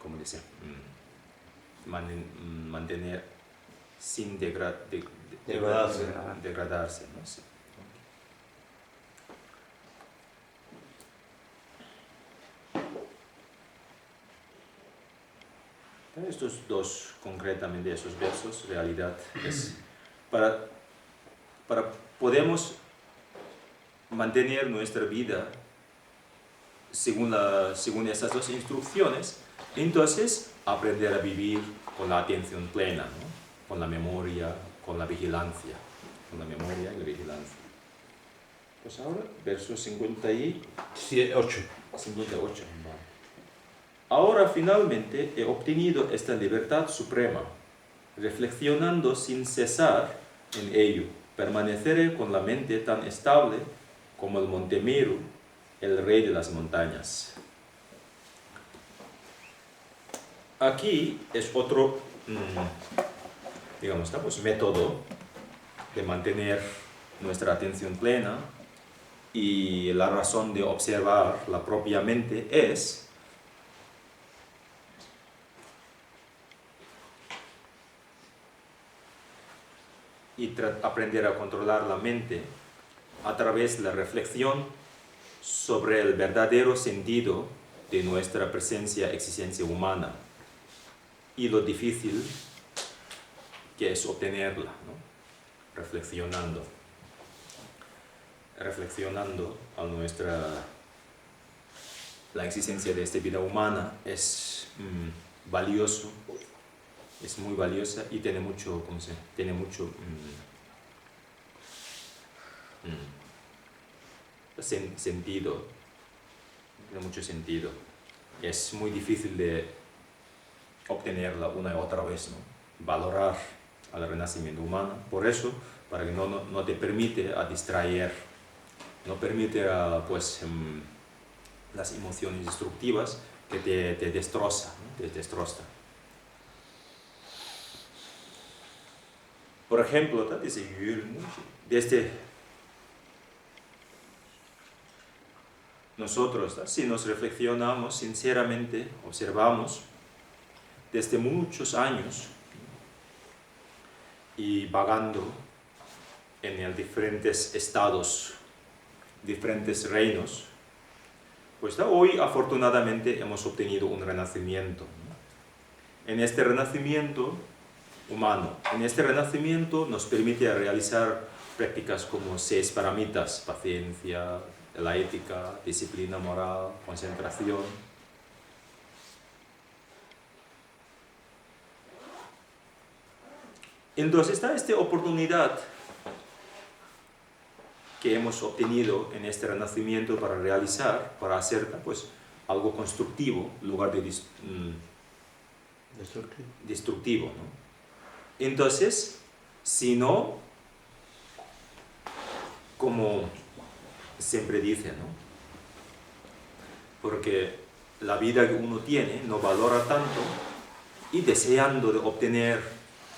¿cómo dice? Mantener sin degradarse, ¿no? Sí. Estos dos, concretamente, esos versos, realidad es para podemos mantener nuestra vida según estas dos instrucciones, entonces aprender a vivir con la atención plena, ¿no? Con la memoria, con la vigilancia, con la memoria y la vigilancia. Pues ahora, verso 58. Ahora finalmente he obtenido esta libertad suprema, reflexionando sin cesar en ello, permaneceré con la mente tan estable como el monte Meru, el rey de las montañas. Aquí es otro, digamos, método de mantener nuestra atención plena, y la razón de observar la propia mente es aprender a controlar la mente a través de la reflexión sobre el verdadero sentido de nuestra existencia humana y lo difícil que es obtenerla, ¿no? Reflexionando a la existencia de esta vida humana es valioso, es muy valiosa y tiene mucho, sentido, tiene mucho sentido. Es muy difícil de obtenerla una y otra vez, ¿no? Valorar al renacimiento humano. Por eso, para que no te permite a distraer, no permite a, las emociones destructivas que te destroza, ¿no? Te destroza. Por ejemplo, desde nosotros, si nos reflexionamos sinceramente, observamos desde muchos años y vagando en diferentes estados, diferentes reinos, pues hoy afortunadamente hemos obtenido un renacimiento, ¿no? En este renacimiento humano, nos permite realizar prácticas como 6 paramitas: paciencia, la ética, disciplina moral, concentración. Entonces está esta oportunidad que hemos obtenido en este renacimiento para hacer algo constructivo en lugar de destructivo, ¿no? Entonces, si no, como siempre dice, ¿no? Porque la vida que uno tiene no valora tanto y deseando de obtener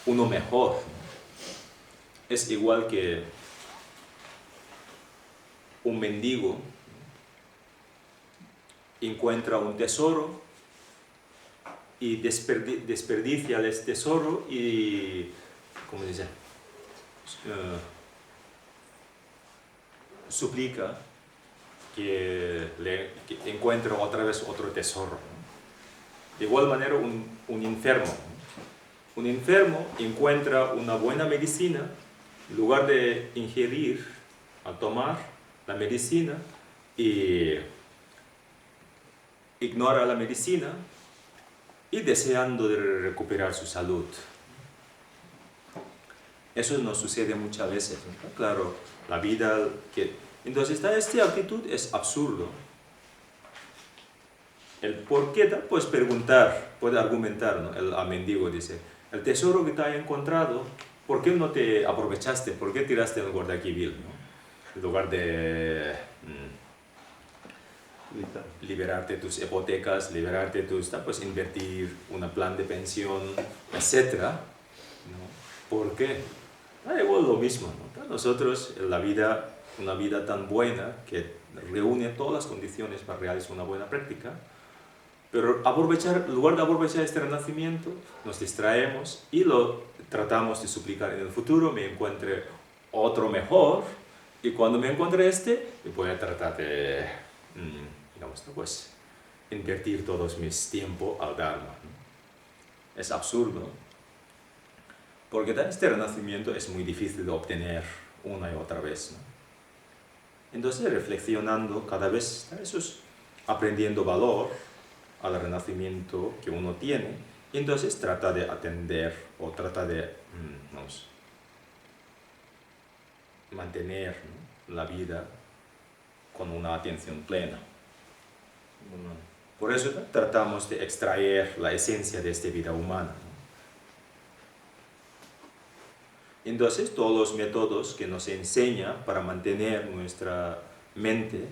uno mejor, es igual que un mendigo encuentra un tesoro y desperdicia el tesoro y, ¿cómo dice? Suplica que encuentre otra vez otro tesoro, ¿no? De igual manera, un enfermo. Un enfermo encuentra una buena medicina, en lugar de ingerir, al tomar la medicina, y ignora la medicina y deseando de recuperar su salud. Eso nos sucede muchas veces, ¿no? Claro, la vida Entonces, esta actitud es absurdo. El por qué, puedes preguntar, puedes argumentar, ¿no? El mendigo dice, el tesoro que te ha encontrado, ¿por qué no te aprovechaste? ¿Por qué tiraste el Guadalquivir, ¿no? En lugar de liberarte de tus hipotecas, liberarte de tus, pues invertir un plan de pensión, etc. ¿No? ¿Por qué? Da igual lo mismo, ¿no? Nosotros, la vida, una vida tan buena que reúne todas las condiciones para realizar una buena práctica, pero en lugar de aprovechar este renacimiento, nos distraemos y lo tratamos de suplicar en el futuro, me encuentre otro mejor, y cuando me encuentre voy a tratar de, digamos, pues, invertir todos mis tiempos al Dharma, ¿no? Es absurdo, porque este renacimiento es muy difícil de obtener una y otra vez, ¿no? Entonces, reflexionando cada vez, eso es aprendiendo valor al renacimiento que uno tiene, y entonces trata de atender o trata de mantener, ¿no?, la vida con una atención plena. Por eso tratamos de extraer la esencia de esta vida humana, ¿no? Entonces, todos los métodos que nos enseña para mantener nuestra mente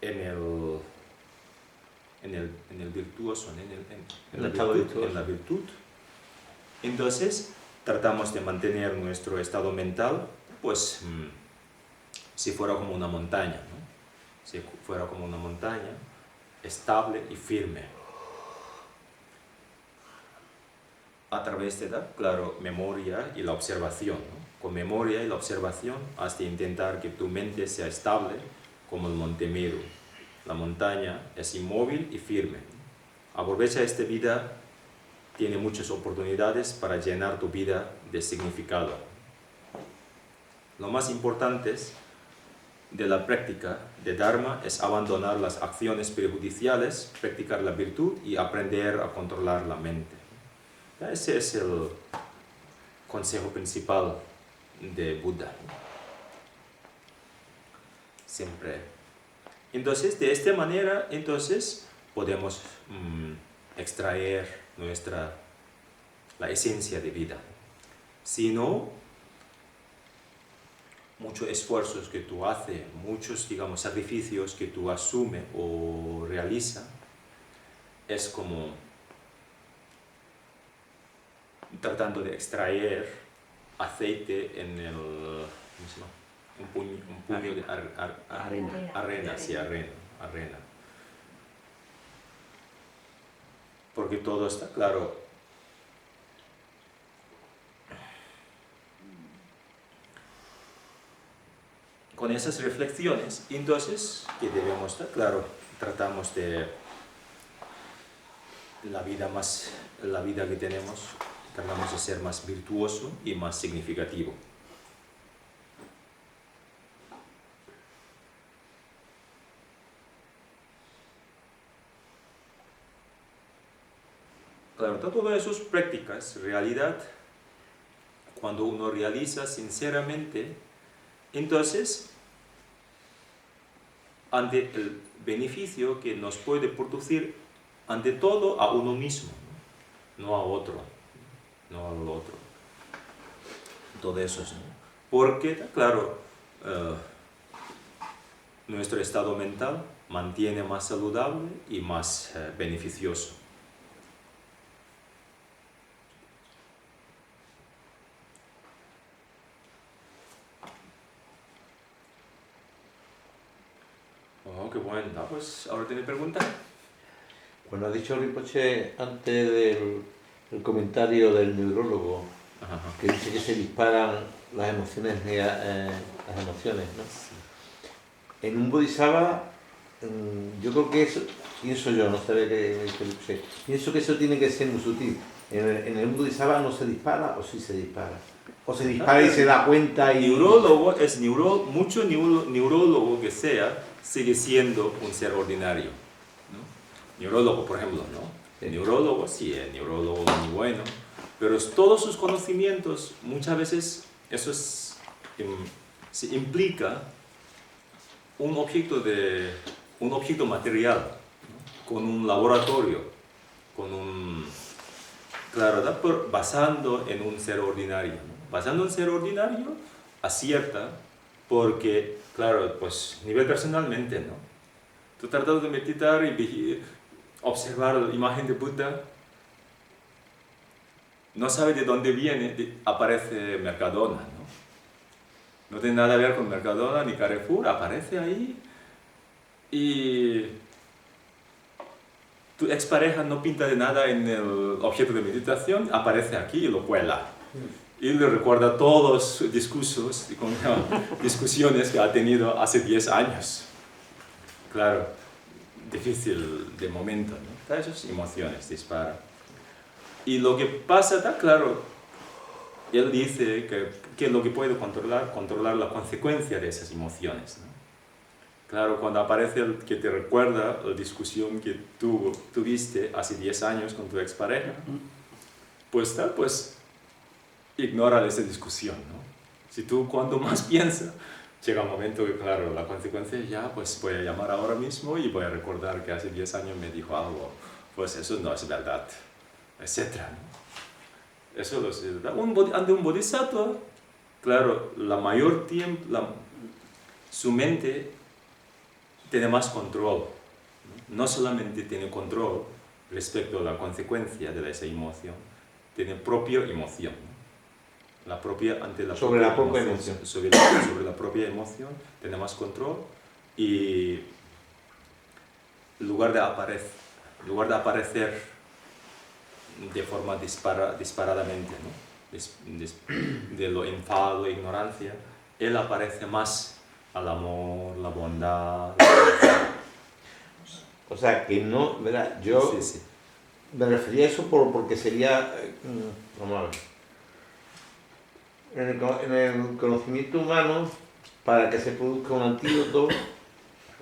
en el virtuoso, en la virtud. Entonces, tratamos de mantener nuestro estado mental, pues, si fuera como una montaña, ¿no? Si fuera como una montaña, estable y firme. A través de claro, memoria y la observación, ¿no? Con memoria y la observación has de intentar que tu mente sea estable como el monte Meru. La montaña es inmóvil y firme. Aprovecha esta vida, tiene muchas oportunidades para llenar tu vida de significado. Lo más importante de la práctica de Dharma es abandonar las acciones perjudiciales, practicar la virtud y aprender a controlar la mente. Ese es el consejo principal de Buda. Siempre. Entonces, de esta manera, podemos extraer la esencia de vida. Si no, muchos esfuerzos que tú haces, muchos, digamos, sacrificios que tú asumes o realizas, es como tratando de extraer aceite en el, ¿cómo se llama? Un puño de arena. Porque todo está claro. Con esas reflexiones, entonces, que debemos estar claro, tratamos de la vida que tenemos, tratamos de ser más virtuoso y más significativo. Claro, todas esas prácticas, realidad, cuando uno realiza sinceramente, entonces, ante el beneficio que nos puede producir, ante todo a uno mismo, no a otro, no al otro. Todo eso, ¿no? Porque, claro, nuestro estado mental mantiene más saludable y más beneficioso. pues ahora tiene pregunta. Cuando ha dicho Rinpoche antes del comentario del neurólogo, Ajá. que dice que se disparan las emociones, ¿no? En un bodhisattva, yo creo que eso, pienso yo, no sé qué dice, pienso que eso tiene que ser muy sutil. En el bodhisattva no se dispara o sí se dispara. O se dispara y se da cuenta y... Neurólogo es mucho neurólogo que sea, sigue siendo un ser ordinario, ¿no? Neurólogo, por ejemplo, ¿no? Sí. Neurólogo, sí, es neurólogo muy bueno, pero todos sus conocimientos, muchas veces, eso se implica un objeto material, ¿no? Con un laboratorio, claro, ¿verdad? Basando en un ser ordinario, ¿no? Basando en un ser ordinario, acierta, porque, claro, pues, nivel personalmente, ¿no? Tú tratas de meditar y observar la imagen de Buda, no sabes de dónde viene, aparece Mercadona, ¿no? No tiene nada que ver con Mercadona ni Carrefour, aparece ahí y tu expareja no pinta de nada en el objeto de meditación, aparece aquí y lo cuela. Y le recuerda todos los discusiones que ha tenido hace 10 años. Claro, difícil de momento, ¿no? Todas esas emociones disparan. Y lo que pasa, está claro, él dice que lo que puede controlar la consecuencia de esas emociones, ¿no? Claro, cuando aparece el que te recuerda la discusión que tuviste hace 10 años con tu expareja, pues ignora esa discusión, ¿no? Si tú cuanto más piensas, llega un momento que, claro, la consecuencia ya, pues voy a llamar ahora mismo y voy a recordar que hace 10 años me dijo algo, pues eso no es verdad, etc., ¿no? Eso es verdad. Ante un bodhisattva, claro, la mayor tiempo, su mente tiene más control, ¿no? No solamente tiene control respecto a la consecuencia de esa emoción, tiene propia emoción, ¿no? Sobre la propia emoción tiene más control y en lugar de aparecer de forma disparadamente, ¿no? De lo enfado e ignorancia, él aparece más al amor, la bondad. O sea, que no, ¿verdad? Yo Sí. me refería a eso porque sería, vamos a ver, en el conocimiento humano, para que se produzca un antídoto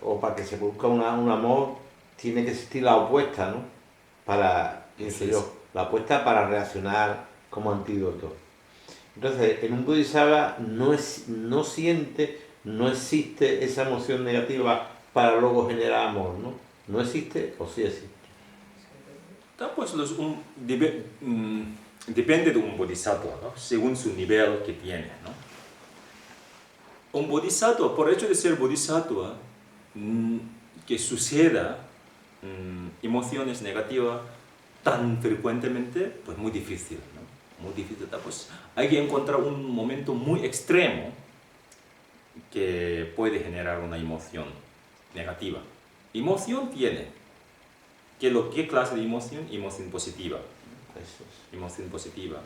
o para que se produzca un amor, tiene que existir la opuesta, ¿no? Pienso yo, la opuesta para reaccionar como antídoto. Entonces, en un bodhisattva no existe esa emoción negativa para luego generar amor, ¿no? ¿No existe o sí existe? Pues depende de un bodhisattva, ¿no? Según su nivel que tiene, ¿no? Un bodhisattva, por hecho de ser bodhisattva, que suceda emociones negativas tan frecuentemente, pues muy difícil, ¿no? Muy difícil. Pues hay que encontrar un momento muy extremo que puede generar una emoción negativa. Emoción tiene. ¿Qué clase de emoción? Emoción positiva. Emoción positiva.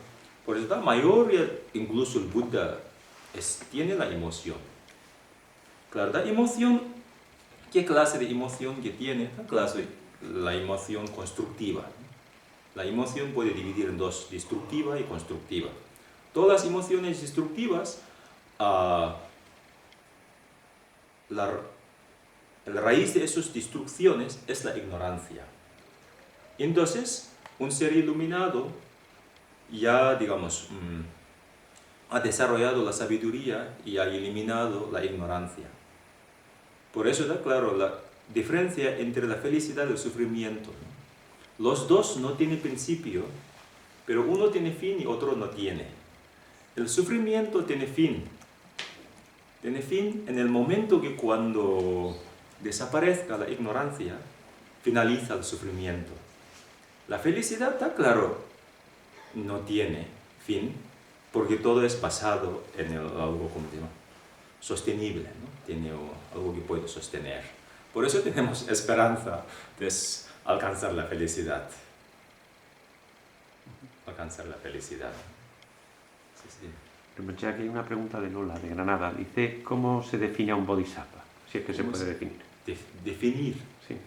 Por eso la mayoría, incluso el Buda, tiene la emoción. Claro, la emoción, ¿qué clase de emoción que tiene? La emoción constructiva. La emoción puede dividir en dos, destructiva y constructiva. Todas las emociones destructivas, la raíz de esas destrucciones es la ignorancia. Entonces, un ser iluminado ya, digamos, ha desarrollado la sabiduría y ha eliminado la ignorancia. Por eso está claro la diferencia entre la felicidad y el sufrimiento, ¿no? Los dos no tienen principio, pero uno tiene fin y otro no tiene. El sufrimiento tiene fin. Tiene fin en el momento que cuando desaparezca la ignorancia, finaliza el sufrimiento. La felicidad, está claro, no tiene fin, porque todo es basado en algo, ¿cómo se llama?, sostenible, ¿no? Tiene algo que puede sostener. Por eso tenemos esperanza de alcanzar la felicidad. Alcanzar la felicidad. Sí, sí. Rinpoche, aquí hay una pregunta de Lola, de Granada. Dice, ¿cómo se define a un bodhisattva? Si es que se puede definir. Definir. Sí.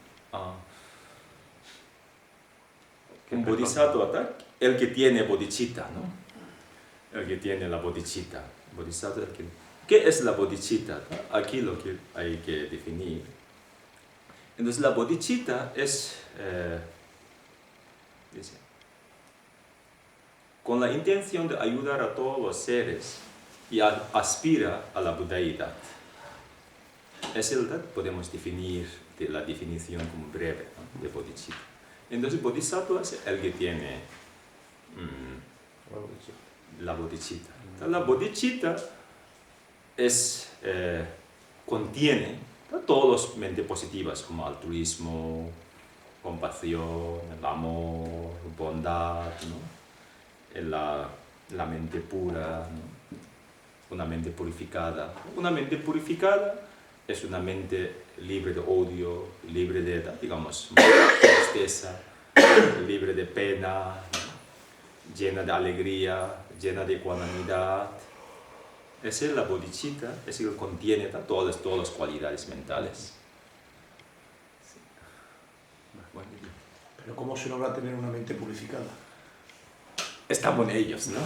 Un bodhisattva, el que tiene bodhicitta, ¿no? El que tiene la bodhicitta. Bodhisattva, ¿qué es la bodhicitta? Aquí lo que hay que definir. Entonces la bodhicitta es, dice, con la intención de ayudar a todos los seres y aspira a la budaidad. Es el, podemos definir la definición como breve, ¿no? De bodhicitta. Entonces bodhisattva es el que tiene la bodhicitta. La bodhicitta es, contiene todas las mentes positivas como altruismo, compasión, el amor, bondad, ¿no? La mente pura, ¿no? Una mente purificada. Una mente purificada es una mente libre de odio, libre de, digamos, tristeza, libre de pena, ¿no? Llena de alegría, llena de ecuanimidad. Esa es la bodhicitta, es el que contiene todas las cualidades mentales. Sí. Bueno, Pero ¿cómo se logra tener una mente purificada? estamos en ellos, ¿no?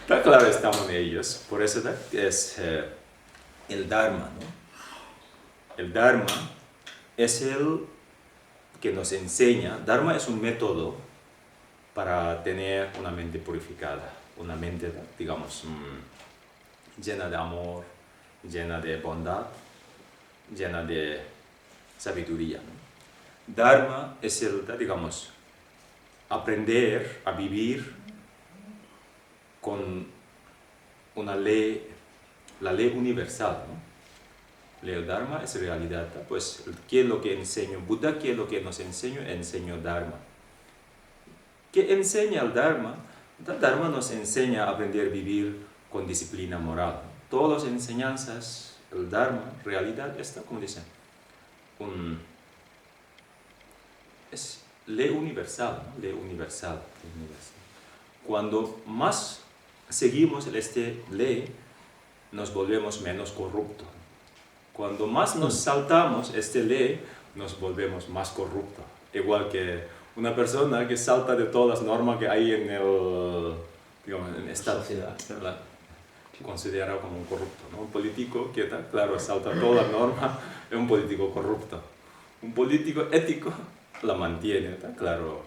Está claro, estamos en ellos. Por eso es el Dharma, ¿no? El Dharma es el que nos enseña. Dharma es un método para tener una mente purificada, una mente, digamos, llena de amor, llena de bondad, llena de sabiduría, ¿no? Dharma es el, digamos, aprender a vivir con una ley, la ley universal, ¿no? El Dharma es realidad, ¿no? Pues, ¿qué es lo que enseño? Buda, ¿qué es lo que nos enseñó? Enseñó Dharma. ¿Qué enseña el Dharma? El Dharma nos enseña a aprender a vivir con disciplina moral, ¿no? Todas las enseñanzas, el Dharma, realidad, está, como dicen, es ley universal, ¿no? Ley universal, ley universal. Cuando más seguimos esta ley, nos volvemos menos corruptos. Cuando más nos saltamos esta ley, nos volvemos más corruptos. Igual que una persona que salta de todas las normas que hay en el, digamos, en esta sociedad, considerado como un corrupto, ¿no? Un político que, claro, salta todas las normas, es un político corrupto. Un político ético la mantiene, claro,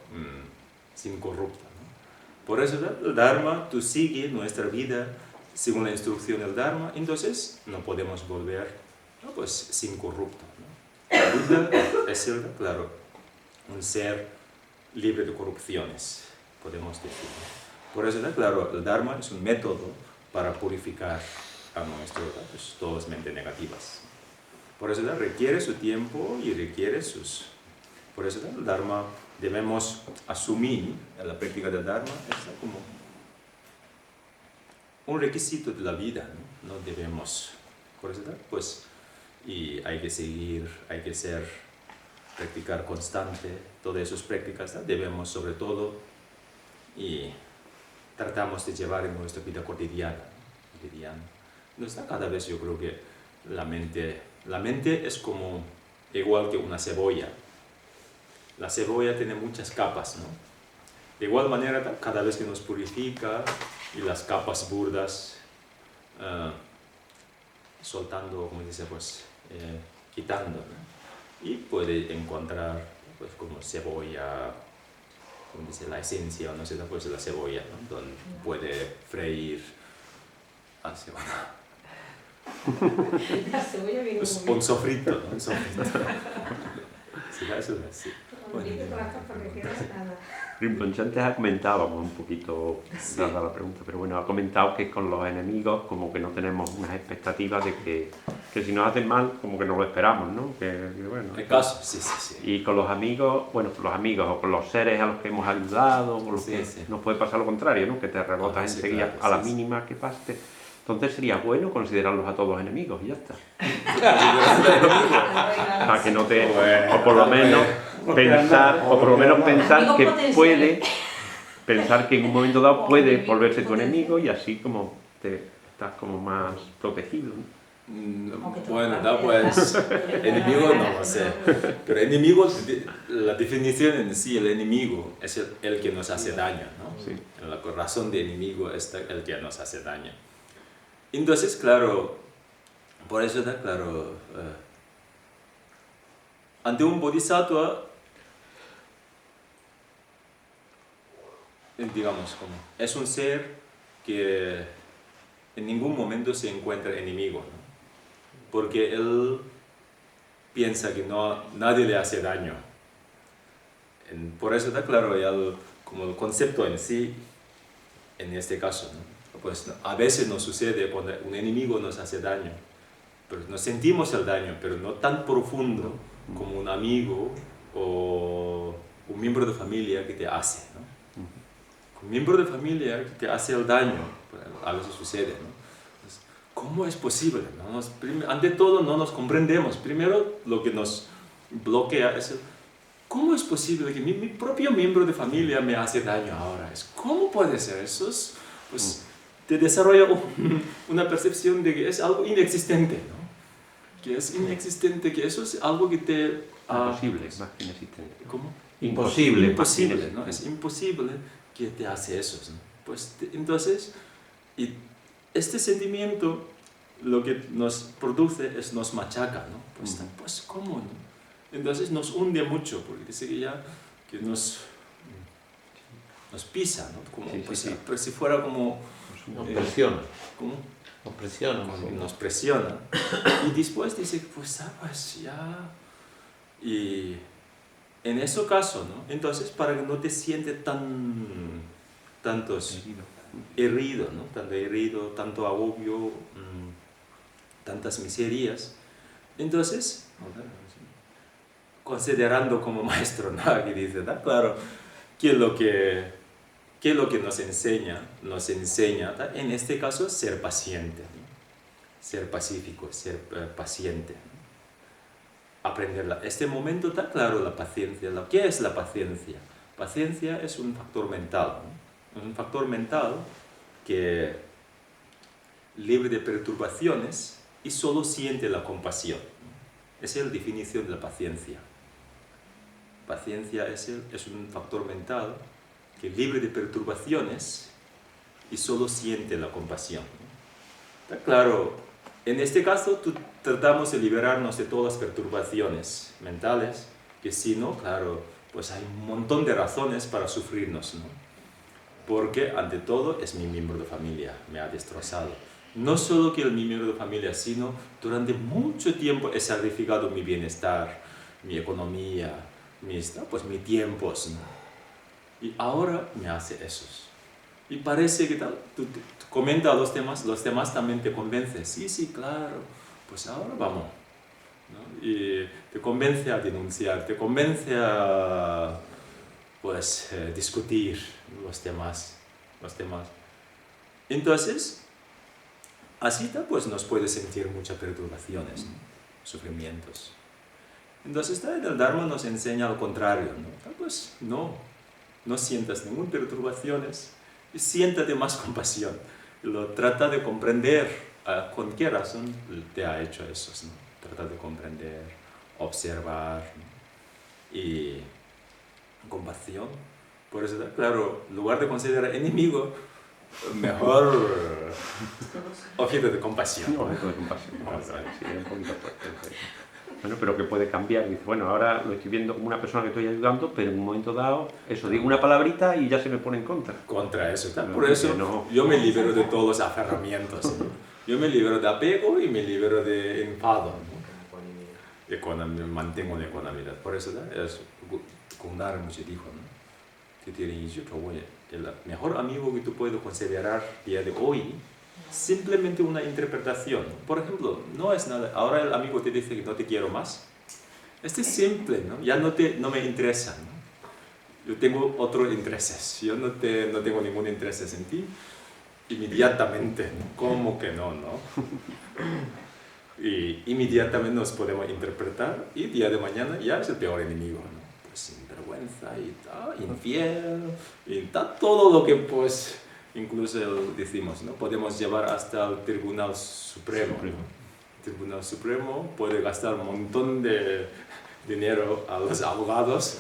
sin corrupto, ¿no? Por eso el Dharma, tú sigues nuestra vida según la instrucción del Dharma, entonces no podemos volver, ¿no? Pues sin corrupto, ¿no? El Buda es el, claro, un ser libre de corrupciones, podemos decir. Por eso, claro, el Dharma es un método para purificar a pues, todas las mentes negativas. Por eso requiere su tiempo y requiere sus... Por eso el Dharma debemos asumir, en la práctica del Dharma, es como un requisito de la vida, ¿no? No debemos... Por eso, pues, y hay que seguir, hay que practicar constante, todas esas prácticas, ¿no? Debemos sobre todo y tratamos de llevar en nuestra vida cotidiana. Entonces, cada vez yo creo que la mente es como igual que una cebolla. La cebolla tiene muchas capas, ¿no? De igual manera, cada vez que nos purifica y las capas burdas, soltando, como dice, pues, quitando, ¿no? Y puede encontrar, pues, como cebolla, como dice, la esencia, no sé, pues, la cebolla, ¿no? Donde puede freír hacia La cebolla viene pues, muy bien. un sofrito, ¿no? Un sofrito. Sí, eso es así. Cuando dices con las capas que quedas, nada. Rinpoche antes ha comentado, un poquito dada la pregunta, pero bueno, ha comentado que con los enemigos como que no tenemos unas expectativas de que si nos hacen mal, como que no lo esperamos, ¿no? Que bueno. ¿Qué caso? Sí, sí, sí. Y con los amigos, bueno, con los amigos o con los seres a los que hemos ayudado, o los Sí, que sí. nos puede pasar lo contrario, ¿no? Que te rebotas Sí, enseguida claro, a la sí, sí. mínima que paste. Entonces sería bueno considerarlos a todos enemigos y ya está. Para que no te... Bueno, o por lo menos pensar Amigos que potenciales. puede... Pensar que en un momento dado puede volverse tu enemigo y así como estás como más protegido, ¿no? Bueno, pues enemigo no lo sé, pero enemigo, la definición en sí, el enemigo es el que nos hace daño, ¿no? Sí. La razón de enemigo es el que nos hace daño. Entonces, claro, por eso está claro, ante un bodhisattva, digamos, como es un ser que en ningún momento se encuentra enemigo, ¿no? Porque él piensa que nadie le hace daño. Por eso está claro ya como el concepto en sí, en este caso, ¿no? Pues a veces nos sucede cuando un enemigo nos hace daño, pero nos sentimos el daño, pero no tan profundo como un amigo o un miembro de familia que te hace, ¿no? Un miembro de familia que te hace el daño, pues, a veces sucede, ¿no? ¿Cómo es posible? ¿No? Ante todo no nos comprendemos. Primero lo que nos bloquea es ¿cómo es posible que mi propio miembro de familia me hace daño ahora? ¿Cómo puede ser eso? Pues te desarrolla una percepción de que es algo inexistente, ¿no? Que es inexistente, que eso es algo que te... Imposible, más que inexistente. ¿Cómo? Imposible, Imposible, ¿no? Es imposible que te hace eso, ¿no? Pues entonces, y este sentimiento lo que nos produce es nos machaca, ¿no? Pues ¿cómo, no? Entonces nos hunde mucho, porque dice que ya que nos pisa, ¿no? Como, Sí, pues, sí. pues si fuera como... Nos presiona. ¿Cómo? Nos presiona. Nos presiona. Y después dice, pues ya... Y en ese caso, ¿no? Entonces, para que no te sientes herido, ¿no? Tanto herido, tanto agobio, tantas miserias. Entonces, considerando como maestro, ¿no? Aquí dice, ¿no? Claro, ¿qué es lo que nos enseña? Nos enseña, ¿no? En este caso, ser paciente, ¿no? Ser pacífico, ser paciente, ¿no? Aprenderla. Este momento está claro la paciencia. ¿Qué es la paciencia? Paciencia es un factor mental, ¿no? Un factor mental que libre de perturbaciones y solo siente la compasión. Esa es la definición de la paciencia. Paciencia es un factor mental que libre de perturbaciones y solo siente la compasión. Está claro, en este caso tratamos de liberarnos de todas las perturbaciones mentales, que si no, claro, pues hay un montón de razones para sufrirnos, ¿no? Porque ante todo es mi miembro de familia, me ha destrozado. No solo que mi miembro de familia, sino durante mucho tiempo he sacrificado mi bienestar, mi economía, mis tiempos, ¿no? Y ahora me hace esos. Y parece que tal, tú comenta a los demás también te convencen. Sí, claro, pues ahora vamos, ¿no? Y te convence a denunciar, te convence a discutir los demás. Entonces, así pues nos puede sentir muchas perturbaciones, ¿no? Sufrimientos. Entonces el Dharma nos enseña al contrario, ¿no? Pues no sientas ninguna perturbaciones y siéntate más compasión. Lo trata de comprender con qué razón te ha hecho eso, ¿no? Trata de comprender, observar, ¿no? Y compasión. Por eso, claro, en lugar de considerar enemigo, mejor objeto de compasión. No, eso de compasión. Sí, es un poquito fuerte. Bueno, pero que puede cambiar. Dice, bueno, ahora lo estoy viendo como una persona que estoy ayudando, pero en un momento dado, eso, digo una palabrita y ya se me pone en contra. Contra eso, ¿tá? No, Por eso no. yo me libero de todos los aferramientos, ¿no? Yo me libero de apego y me libero de enfado, ¿no? Me mantengo en ecuanimidad. Por eso, ¿tá? Es Kundara mucho dijo, ¿no? El mejor amigo que tú puedes considerar día de hoy, simplemente una interpretación. Por ejemplo, no es nada. Ahora el amigo te dice que no te quiero más. Este es simple, ¿no? Ya no me interesa, ¿no? Yo tengo otros intereses. Yo no tengo ningún interés en ti. Inmediatamente, ¿no? ¿Cómo que no? y inmediatamente nos podemos interpretar y día de mañana ya es el peor enemigo, ¿no? Pues sinvergüenza y tal, infiel y tal, todo lo que pues incluso decimos, ¿no? Podemos llevar hasta el Tribunal Supremo, ¿no? El Tribunal Supremo puede gastar un montón de dinero a los abogados.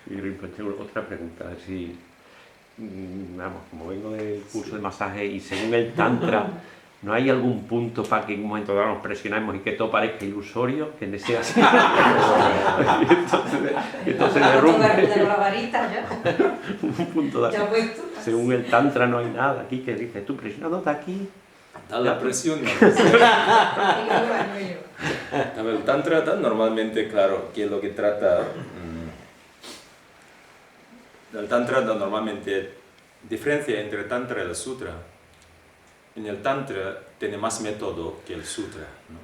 Y pues, tengo otra pregunta, si, vamos, como vengo del curso de masaje y según el Tantra, ¿no hay algún punto para que en un momento dado nos presionemos y que todo parezca ilusorio, que sea así? y entonces derrumbe. De la varita ya. Un punto Ya de, puesto. según el Tantra no hay nada aquí que dices, tú presionándote aquí. Da la presión, ¿no? Y yo lo baño yo. A ver, el Tantra normalmente, claro, que es lo que trata. El Tantra normalmente diferencia entre el Tantra y el Sutra. En el Tantra tiene más método que el Sutra, ¿no?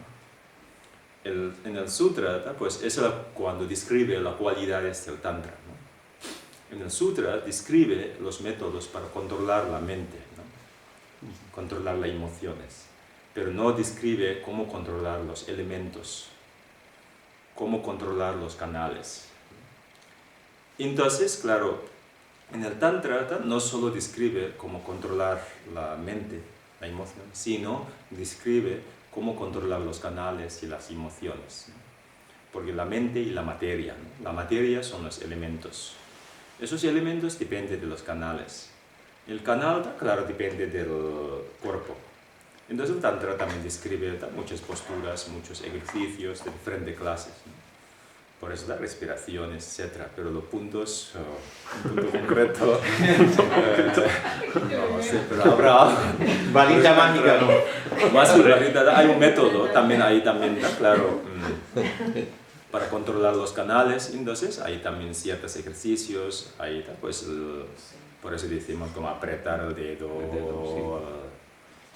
En el Sutra, pues es cuando describe las cualidades del Tantra, ¿no? En el Sutra describe los métodos para controlar la mente, ¿no? Controlar las emociones, pero no describe cómo controlar los elementos, cómo controlar los canales. Entonces, claro, en el Tantra no solo describe cómo controlar la mente, la emoción, sino describe cómo controlar los canales y las emociones, ¿no? Porque la mente y la materia, ¿no? La materia son los elementos. Esos elementos dependen de los canales. El canal, claro, depende del cuerpo. Entonces el Tantra también describe muchas posturas, muchos ejercicios de diferentes clases, ¿no? Por eso la respiración, etc. Pero los puntos, un punto concreto, no lo sé, pero habrá Varita mágica, ¿no? más que varita, hay un método, también hay también, claro, para controlar los canales, entonces hay también ciertos ejercicios, hay pues, por eso decimos como apretar el dedo,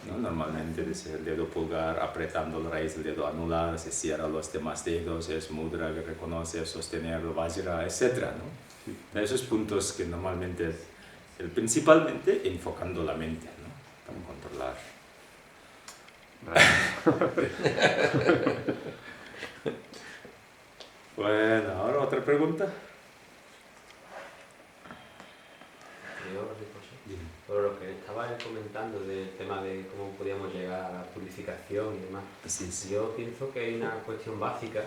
¿no? Normalmente es el dedo pulgar apretando la raíz del dedo anular, se cierra los demás dedos, es mudra que reconoce, sostener el vajra, etc., ¿no? Esos puntos que normalmente, principalmente enfocando la mente, ¿no? Para controlar. Bueno, ahora otra pregunta. Por lo que estaba comentando del tema de cómo podíamos llegar a la purificación y demás, Sí, sí. yo pienso que hay una cuestión básica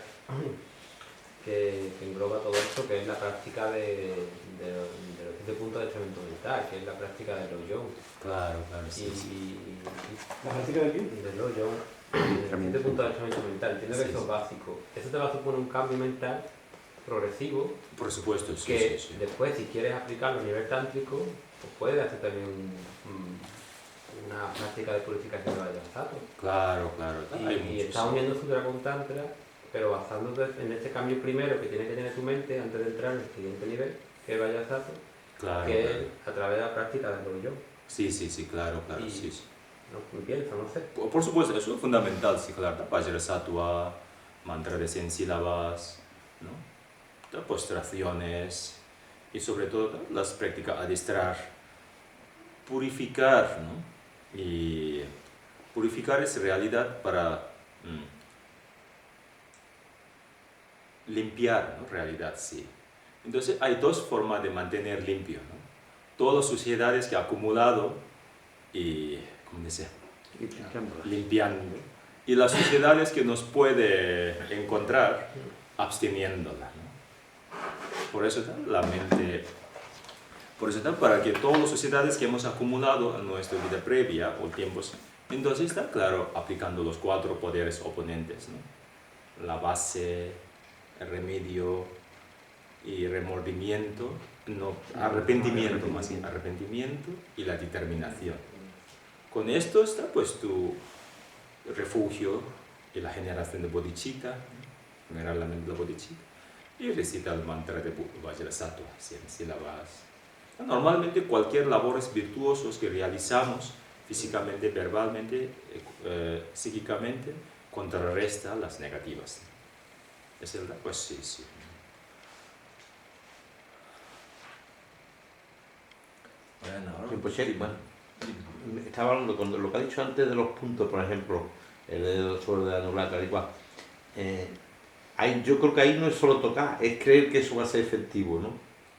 que engloba todo esto, que es la práctica de los 7 puntos de entrenamiento mental, que es la práctica del Lojong. Claro, claro, sí, sí. ¿La práctica de qué? Del Lojong, los 7 puntos de entrenamiento mental. Entiendo que eso es básico. Eso te va a suponer un cambio mental progresivo, Por supuesto, sí, que sí, sí. después, si quieres aplicarlo a nivel tántrico, pues puedes hacer también una práctica de purificación de Vajrasattva. Claro, claro. Hay Y muchos. estás uniendo Sutra con Tantra, pero basándote en este cambio primero que tienes que tener tu mente antes de entrar en el siguiente nivel, que es Vajrasattva, Claro, que claro. es a través de la práctica del Lojong. Sí, sí, sí, claro, claro, Y- sí, sí. No pienso, no sé. Por supuesto, eso es fundamental, sí, claro. Vajrasattva, mantra de 100 sílabas, ¿no? Postraciones y sobre todo las prácticas adiestrar, purificar, ¿no? Y purificar es realidad para limpiar, ¿no? Realidad, sí. Entonces hay dos formas de mantener limpio, ¿no? Todas las suciedades que ha acumulado y, ¿cómo dice? Limpiando. Y las suciedades que nos puede encontrar absteniéndola, ¿no? Por eso la mente, por eso para que todas las suciedades que hemos acumulado en nuestra vida previa o tiempos, entonces está claro aplicando los 4 poderes oponentes, ¿no? La base, el remedio y remordimiento, no, arrepentimiento más bien, arrepentimiento y la determinación. Con esto está pues tu refugio y la generación de bodhicitta, generar la mente de bodhicitta, y recita el mantra de Vajrasattva, 100 sílabas. Normalmente cualquier labores virtuosos que realizamos físicamente, verbalmente, psíquicamente, contrarresta las negativas. ¿Es verdad? Pues sí, sí. Bueno, ahora... Pues, bueno, estaba hablando con lo que ha dicho antes de los puntos, por ejemplo, el dedo sobre de anular, tal y cual. Yo creo que ahí no es solo tocar, es creer que eso va a ser efectivo, ¿no?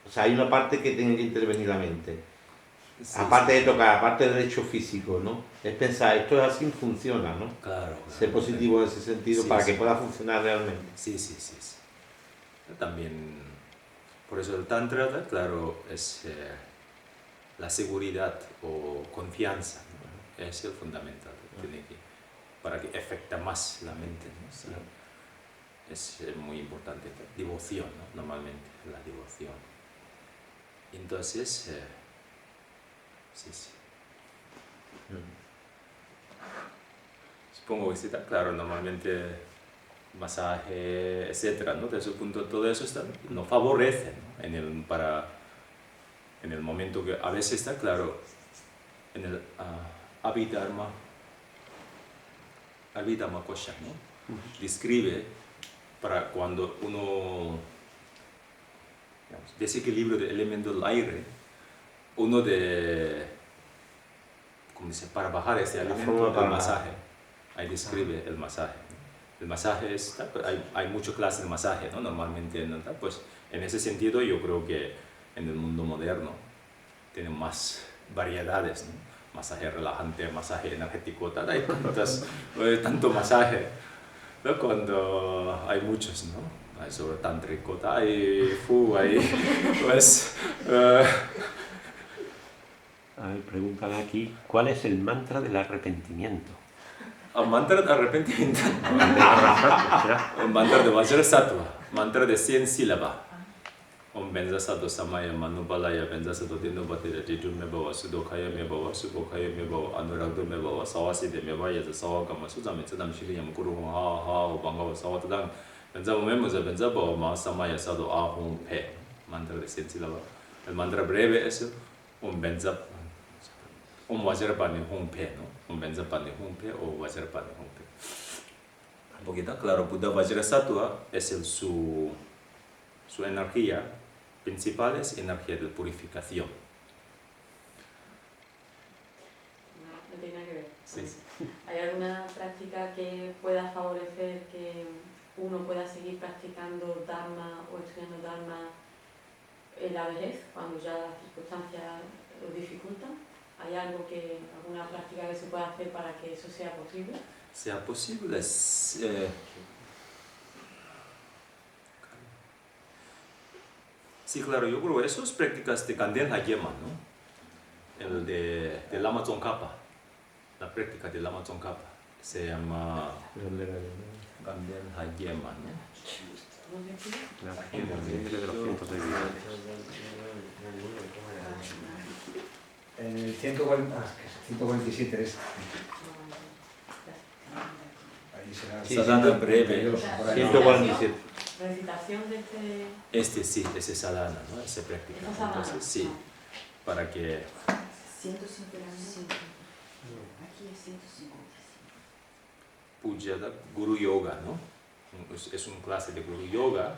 O sea, hay una parte que tiene que intervenir la mente. Sí, Aparte sí, de tocar, aparte del hecho físico, ¿no? Es pensar, esto es así, funciona, ¿no? claro, Ser positivo en ese sentido Sí, para sí. que pueda funcionar realmente. Sí, sí, sí, sí. También, por eso el Tantra, claro, es la seguridad o confianza, ¿no? Es el fundamental, tiene que, para que afecte más la mente, ¿no? Sí. Es muy importante. Devoción, ¿no? Normalmente, la devoción. Entonces, sí, sí. Supongo que sí, está claro, normalmente masaje, etcétera, ¿no? De ese punto, todo eso está, nos favorece, ¿no? En el momento que a veces está claro, en el Abhidharma Kosha, ¿no? Describe para cuando uno, digamos, desequilibrio del elemento del aire, uno de, ¿cómo dice? Para bajar ese elemento, el masaje. Ahí describe el masaje. El masaje hay muchas clases de masaje, ¿no? Normalmente, ¿no? Pues en ese sentido yo creo que en el mundo moderno tiene más variedades, ¿no? Masaje relajante, masaje energético, tal, hay tanto masaje, ¿no? Cuando hay muchos, ¿no? Hay sobre tántrico, hay pues... A ver, preguntan aquí, ¿cuál es el mantra del arrepentimiento? El mantra de arrepentimiento. El mantra de Vajrasattva, mantra de 100 sílabas. Om benza sato samaya manupalaya benza sato dinu batira jitu me bawa sudokaya me bawa subokaya me bawa anuragdo me bawa sawaside me bawa yaza sawakama suzame tsadam shiri yamkuru hong ha bangawa sawatadang benza memoza benza bawa ma samaya sato ahum pe. Mantra de 100 sílabas. El mantra breve es Om benza Om Vajrapani Hong Pe, ¿no? Om Benzapani Hong Pe o Vajrapani Hong Pe. Un poquito claro, Buddha Vajrasattva es su energía principal, es energía de purificación. No tiene nada que ver. Sí. ¿Hay alguna práctica que pueda favorecer que uno pueda seguir practicando Dharma o estudiando Dharma en la vejez, cuando ya las circunstancias lo dificultan? ¿Hay alguna práctica que se pueda hacer para que eso sea posible? Sea posible, sí, claro, yo creo que esas prácticas de Ganden Hayema, ¿no? El de Lama Tsongkhapa, la práctica de Lama Tsongkhapa, se llama Ganden Hayema, ¿no? El de los cientos de vidas. En el 147 es. Ahí será. Sí, Sadhana breve. 147. Recitación de Sí, ese sadhana, ¿no? Ese práctica. ¿Ese sadhana? Entonces, sí, para que 155. Aquí es 155. Puja Guru Yoga, ¿no? Es una clase de Guru Yoga.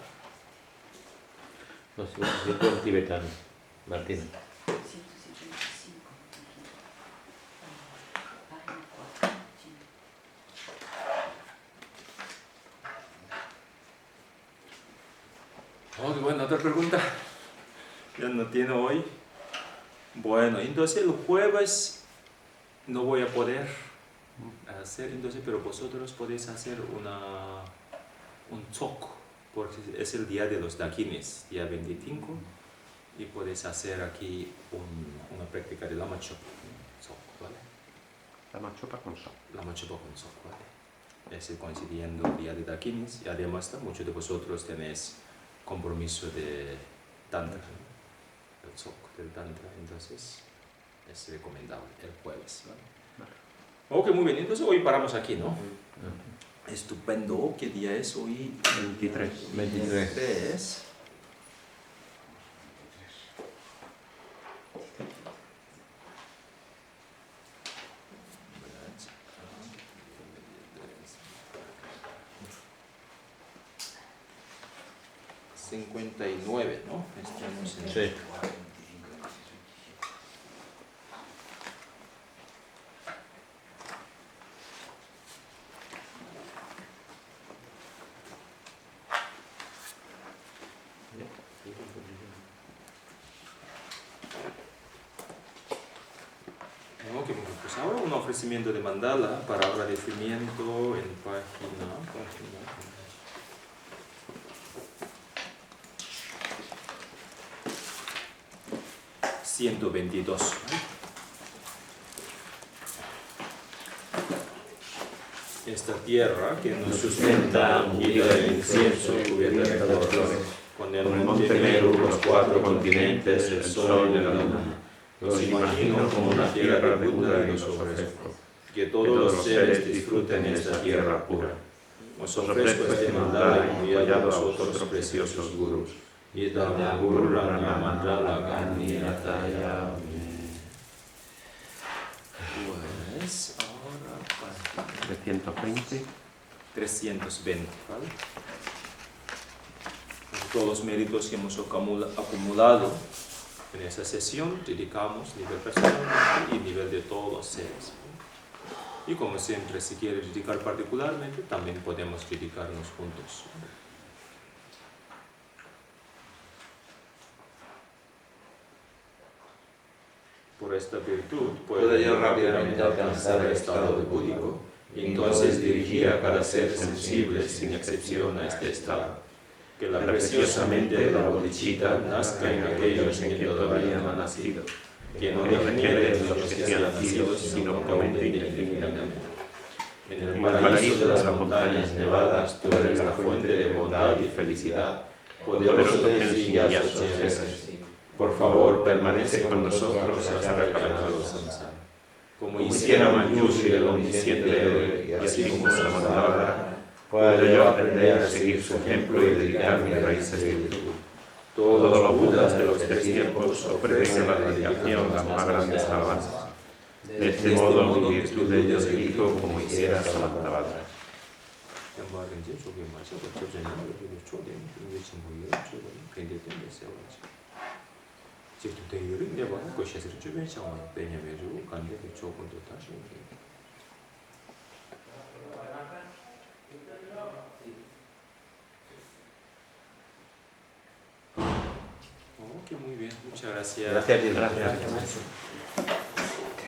No sé, yo en tibetano, Martín. 155. Página 4. Oh, qué buena otra pregunta. Ya no tiene hoy. Bueno, entonces el jueves no voy a poder hacer, entonces, pero vosotros podéis hacer un tsok, porque es el día de los dakines, día 25, y podéis hacer aquí una práctica de Lama Chopa, tsok, ¿vale? Lama Chopa con sol. Lama Chopa con tsok, ¿vale? Es coincidiendo el día de dakines, y además muchos de vosotros tenéis compromiso de Tantra, ¿no? El tsok del Tantra, entonces es recomendable el jueves, ¿vale? Ok, muy bien, entonces hoy paramos aquí, ¿no? Estupendo, ¿qué día es hoy? 23. 23. $59, ¿no? Estamos en... Sí. Ok, pues ahora un ofrecimiento de mandala para agradecimiento en página 122. Esta tierra que nos sustenta, ungida de incienso y cubierta de flores, con el monte Meru, los 4 continentes, el sol y la luna. Los imagino como una tierra pura y os ofrezco. Que todos los seres disfruten esta tierra pura. Os ofrezco este mandala enviado a vosotros, preciosos gurus. Idam gururana mandala gani ataya. Pues ahora 320. 320, ¿vale? Todos los méritos que hemos acumulado en esa sesión, dedicamos nivel personal y nivel de todos los seres. Y como siempre, si quiere dedicar particularmente, también podemos dedicarnos juntos. Por esta virtud puedo yo rápidamente alcanzar el estado de búdico y entonces dirigir a cada ser sensible sin excepción a este estado. Que la preciosamente de la bodichita nazca en aquellos en que todavía no han nacido, que no degenere en los que se han nacido, sino que aumente indefinidamente. En el paraíso de las montañas nevadas, tú eres la fuente de bondad y felicidad, poderoso Tenzin Gyatso. Por favor, permanece con nosotros hasta reparar los samsara. Como hiciera Manjushri el omnisciente héroe, y así como se mandaba, puedo yo aprender a seguir su ejemplo y dedicar mis raíces de virtud. Todos los budas de los 3 tiempos ofrecen a la dedicación las más grandes alabanzas. De este modo, mi virtud de ellos dirijo como hiciera Samantavada. Ok, muy bien, muchas gracias. Gracias, Dios. Gracias.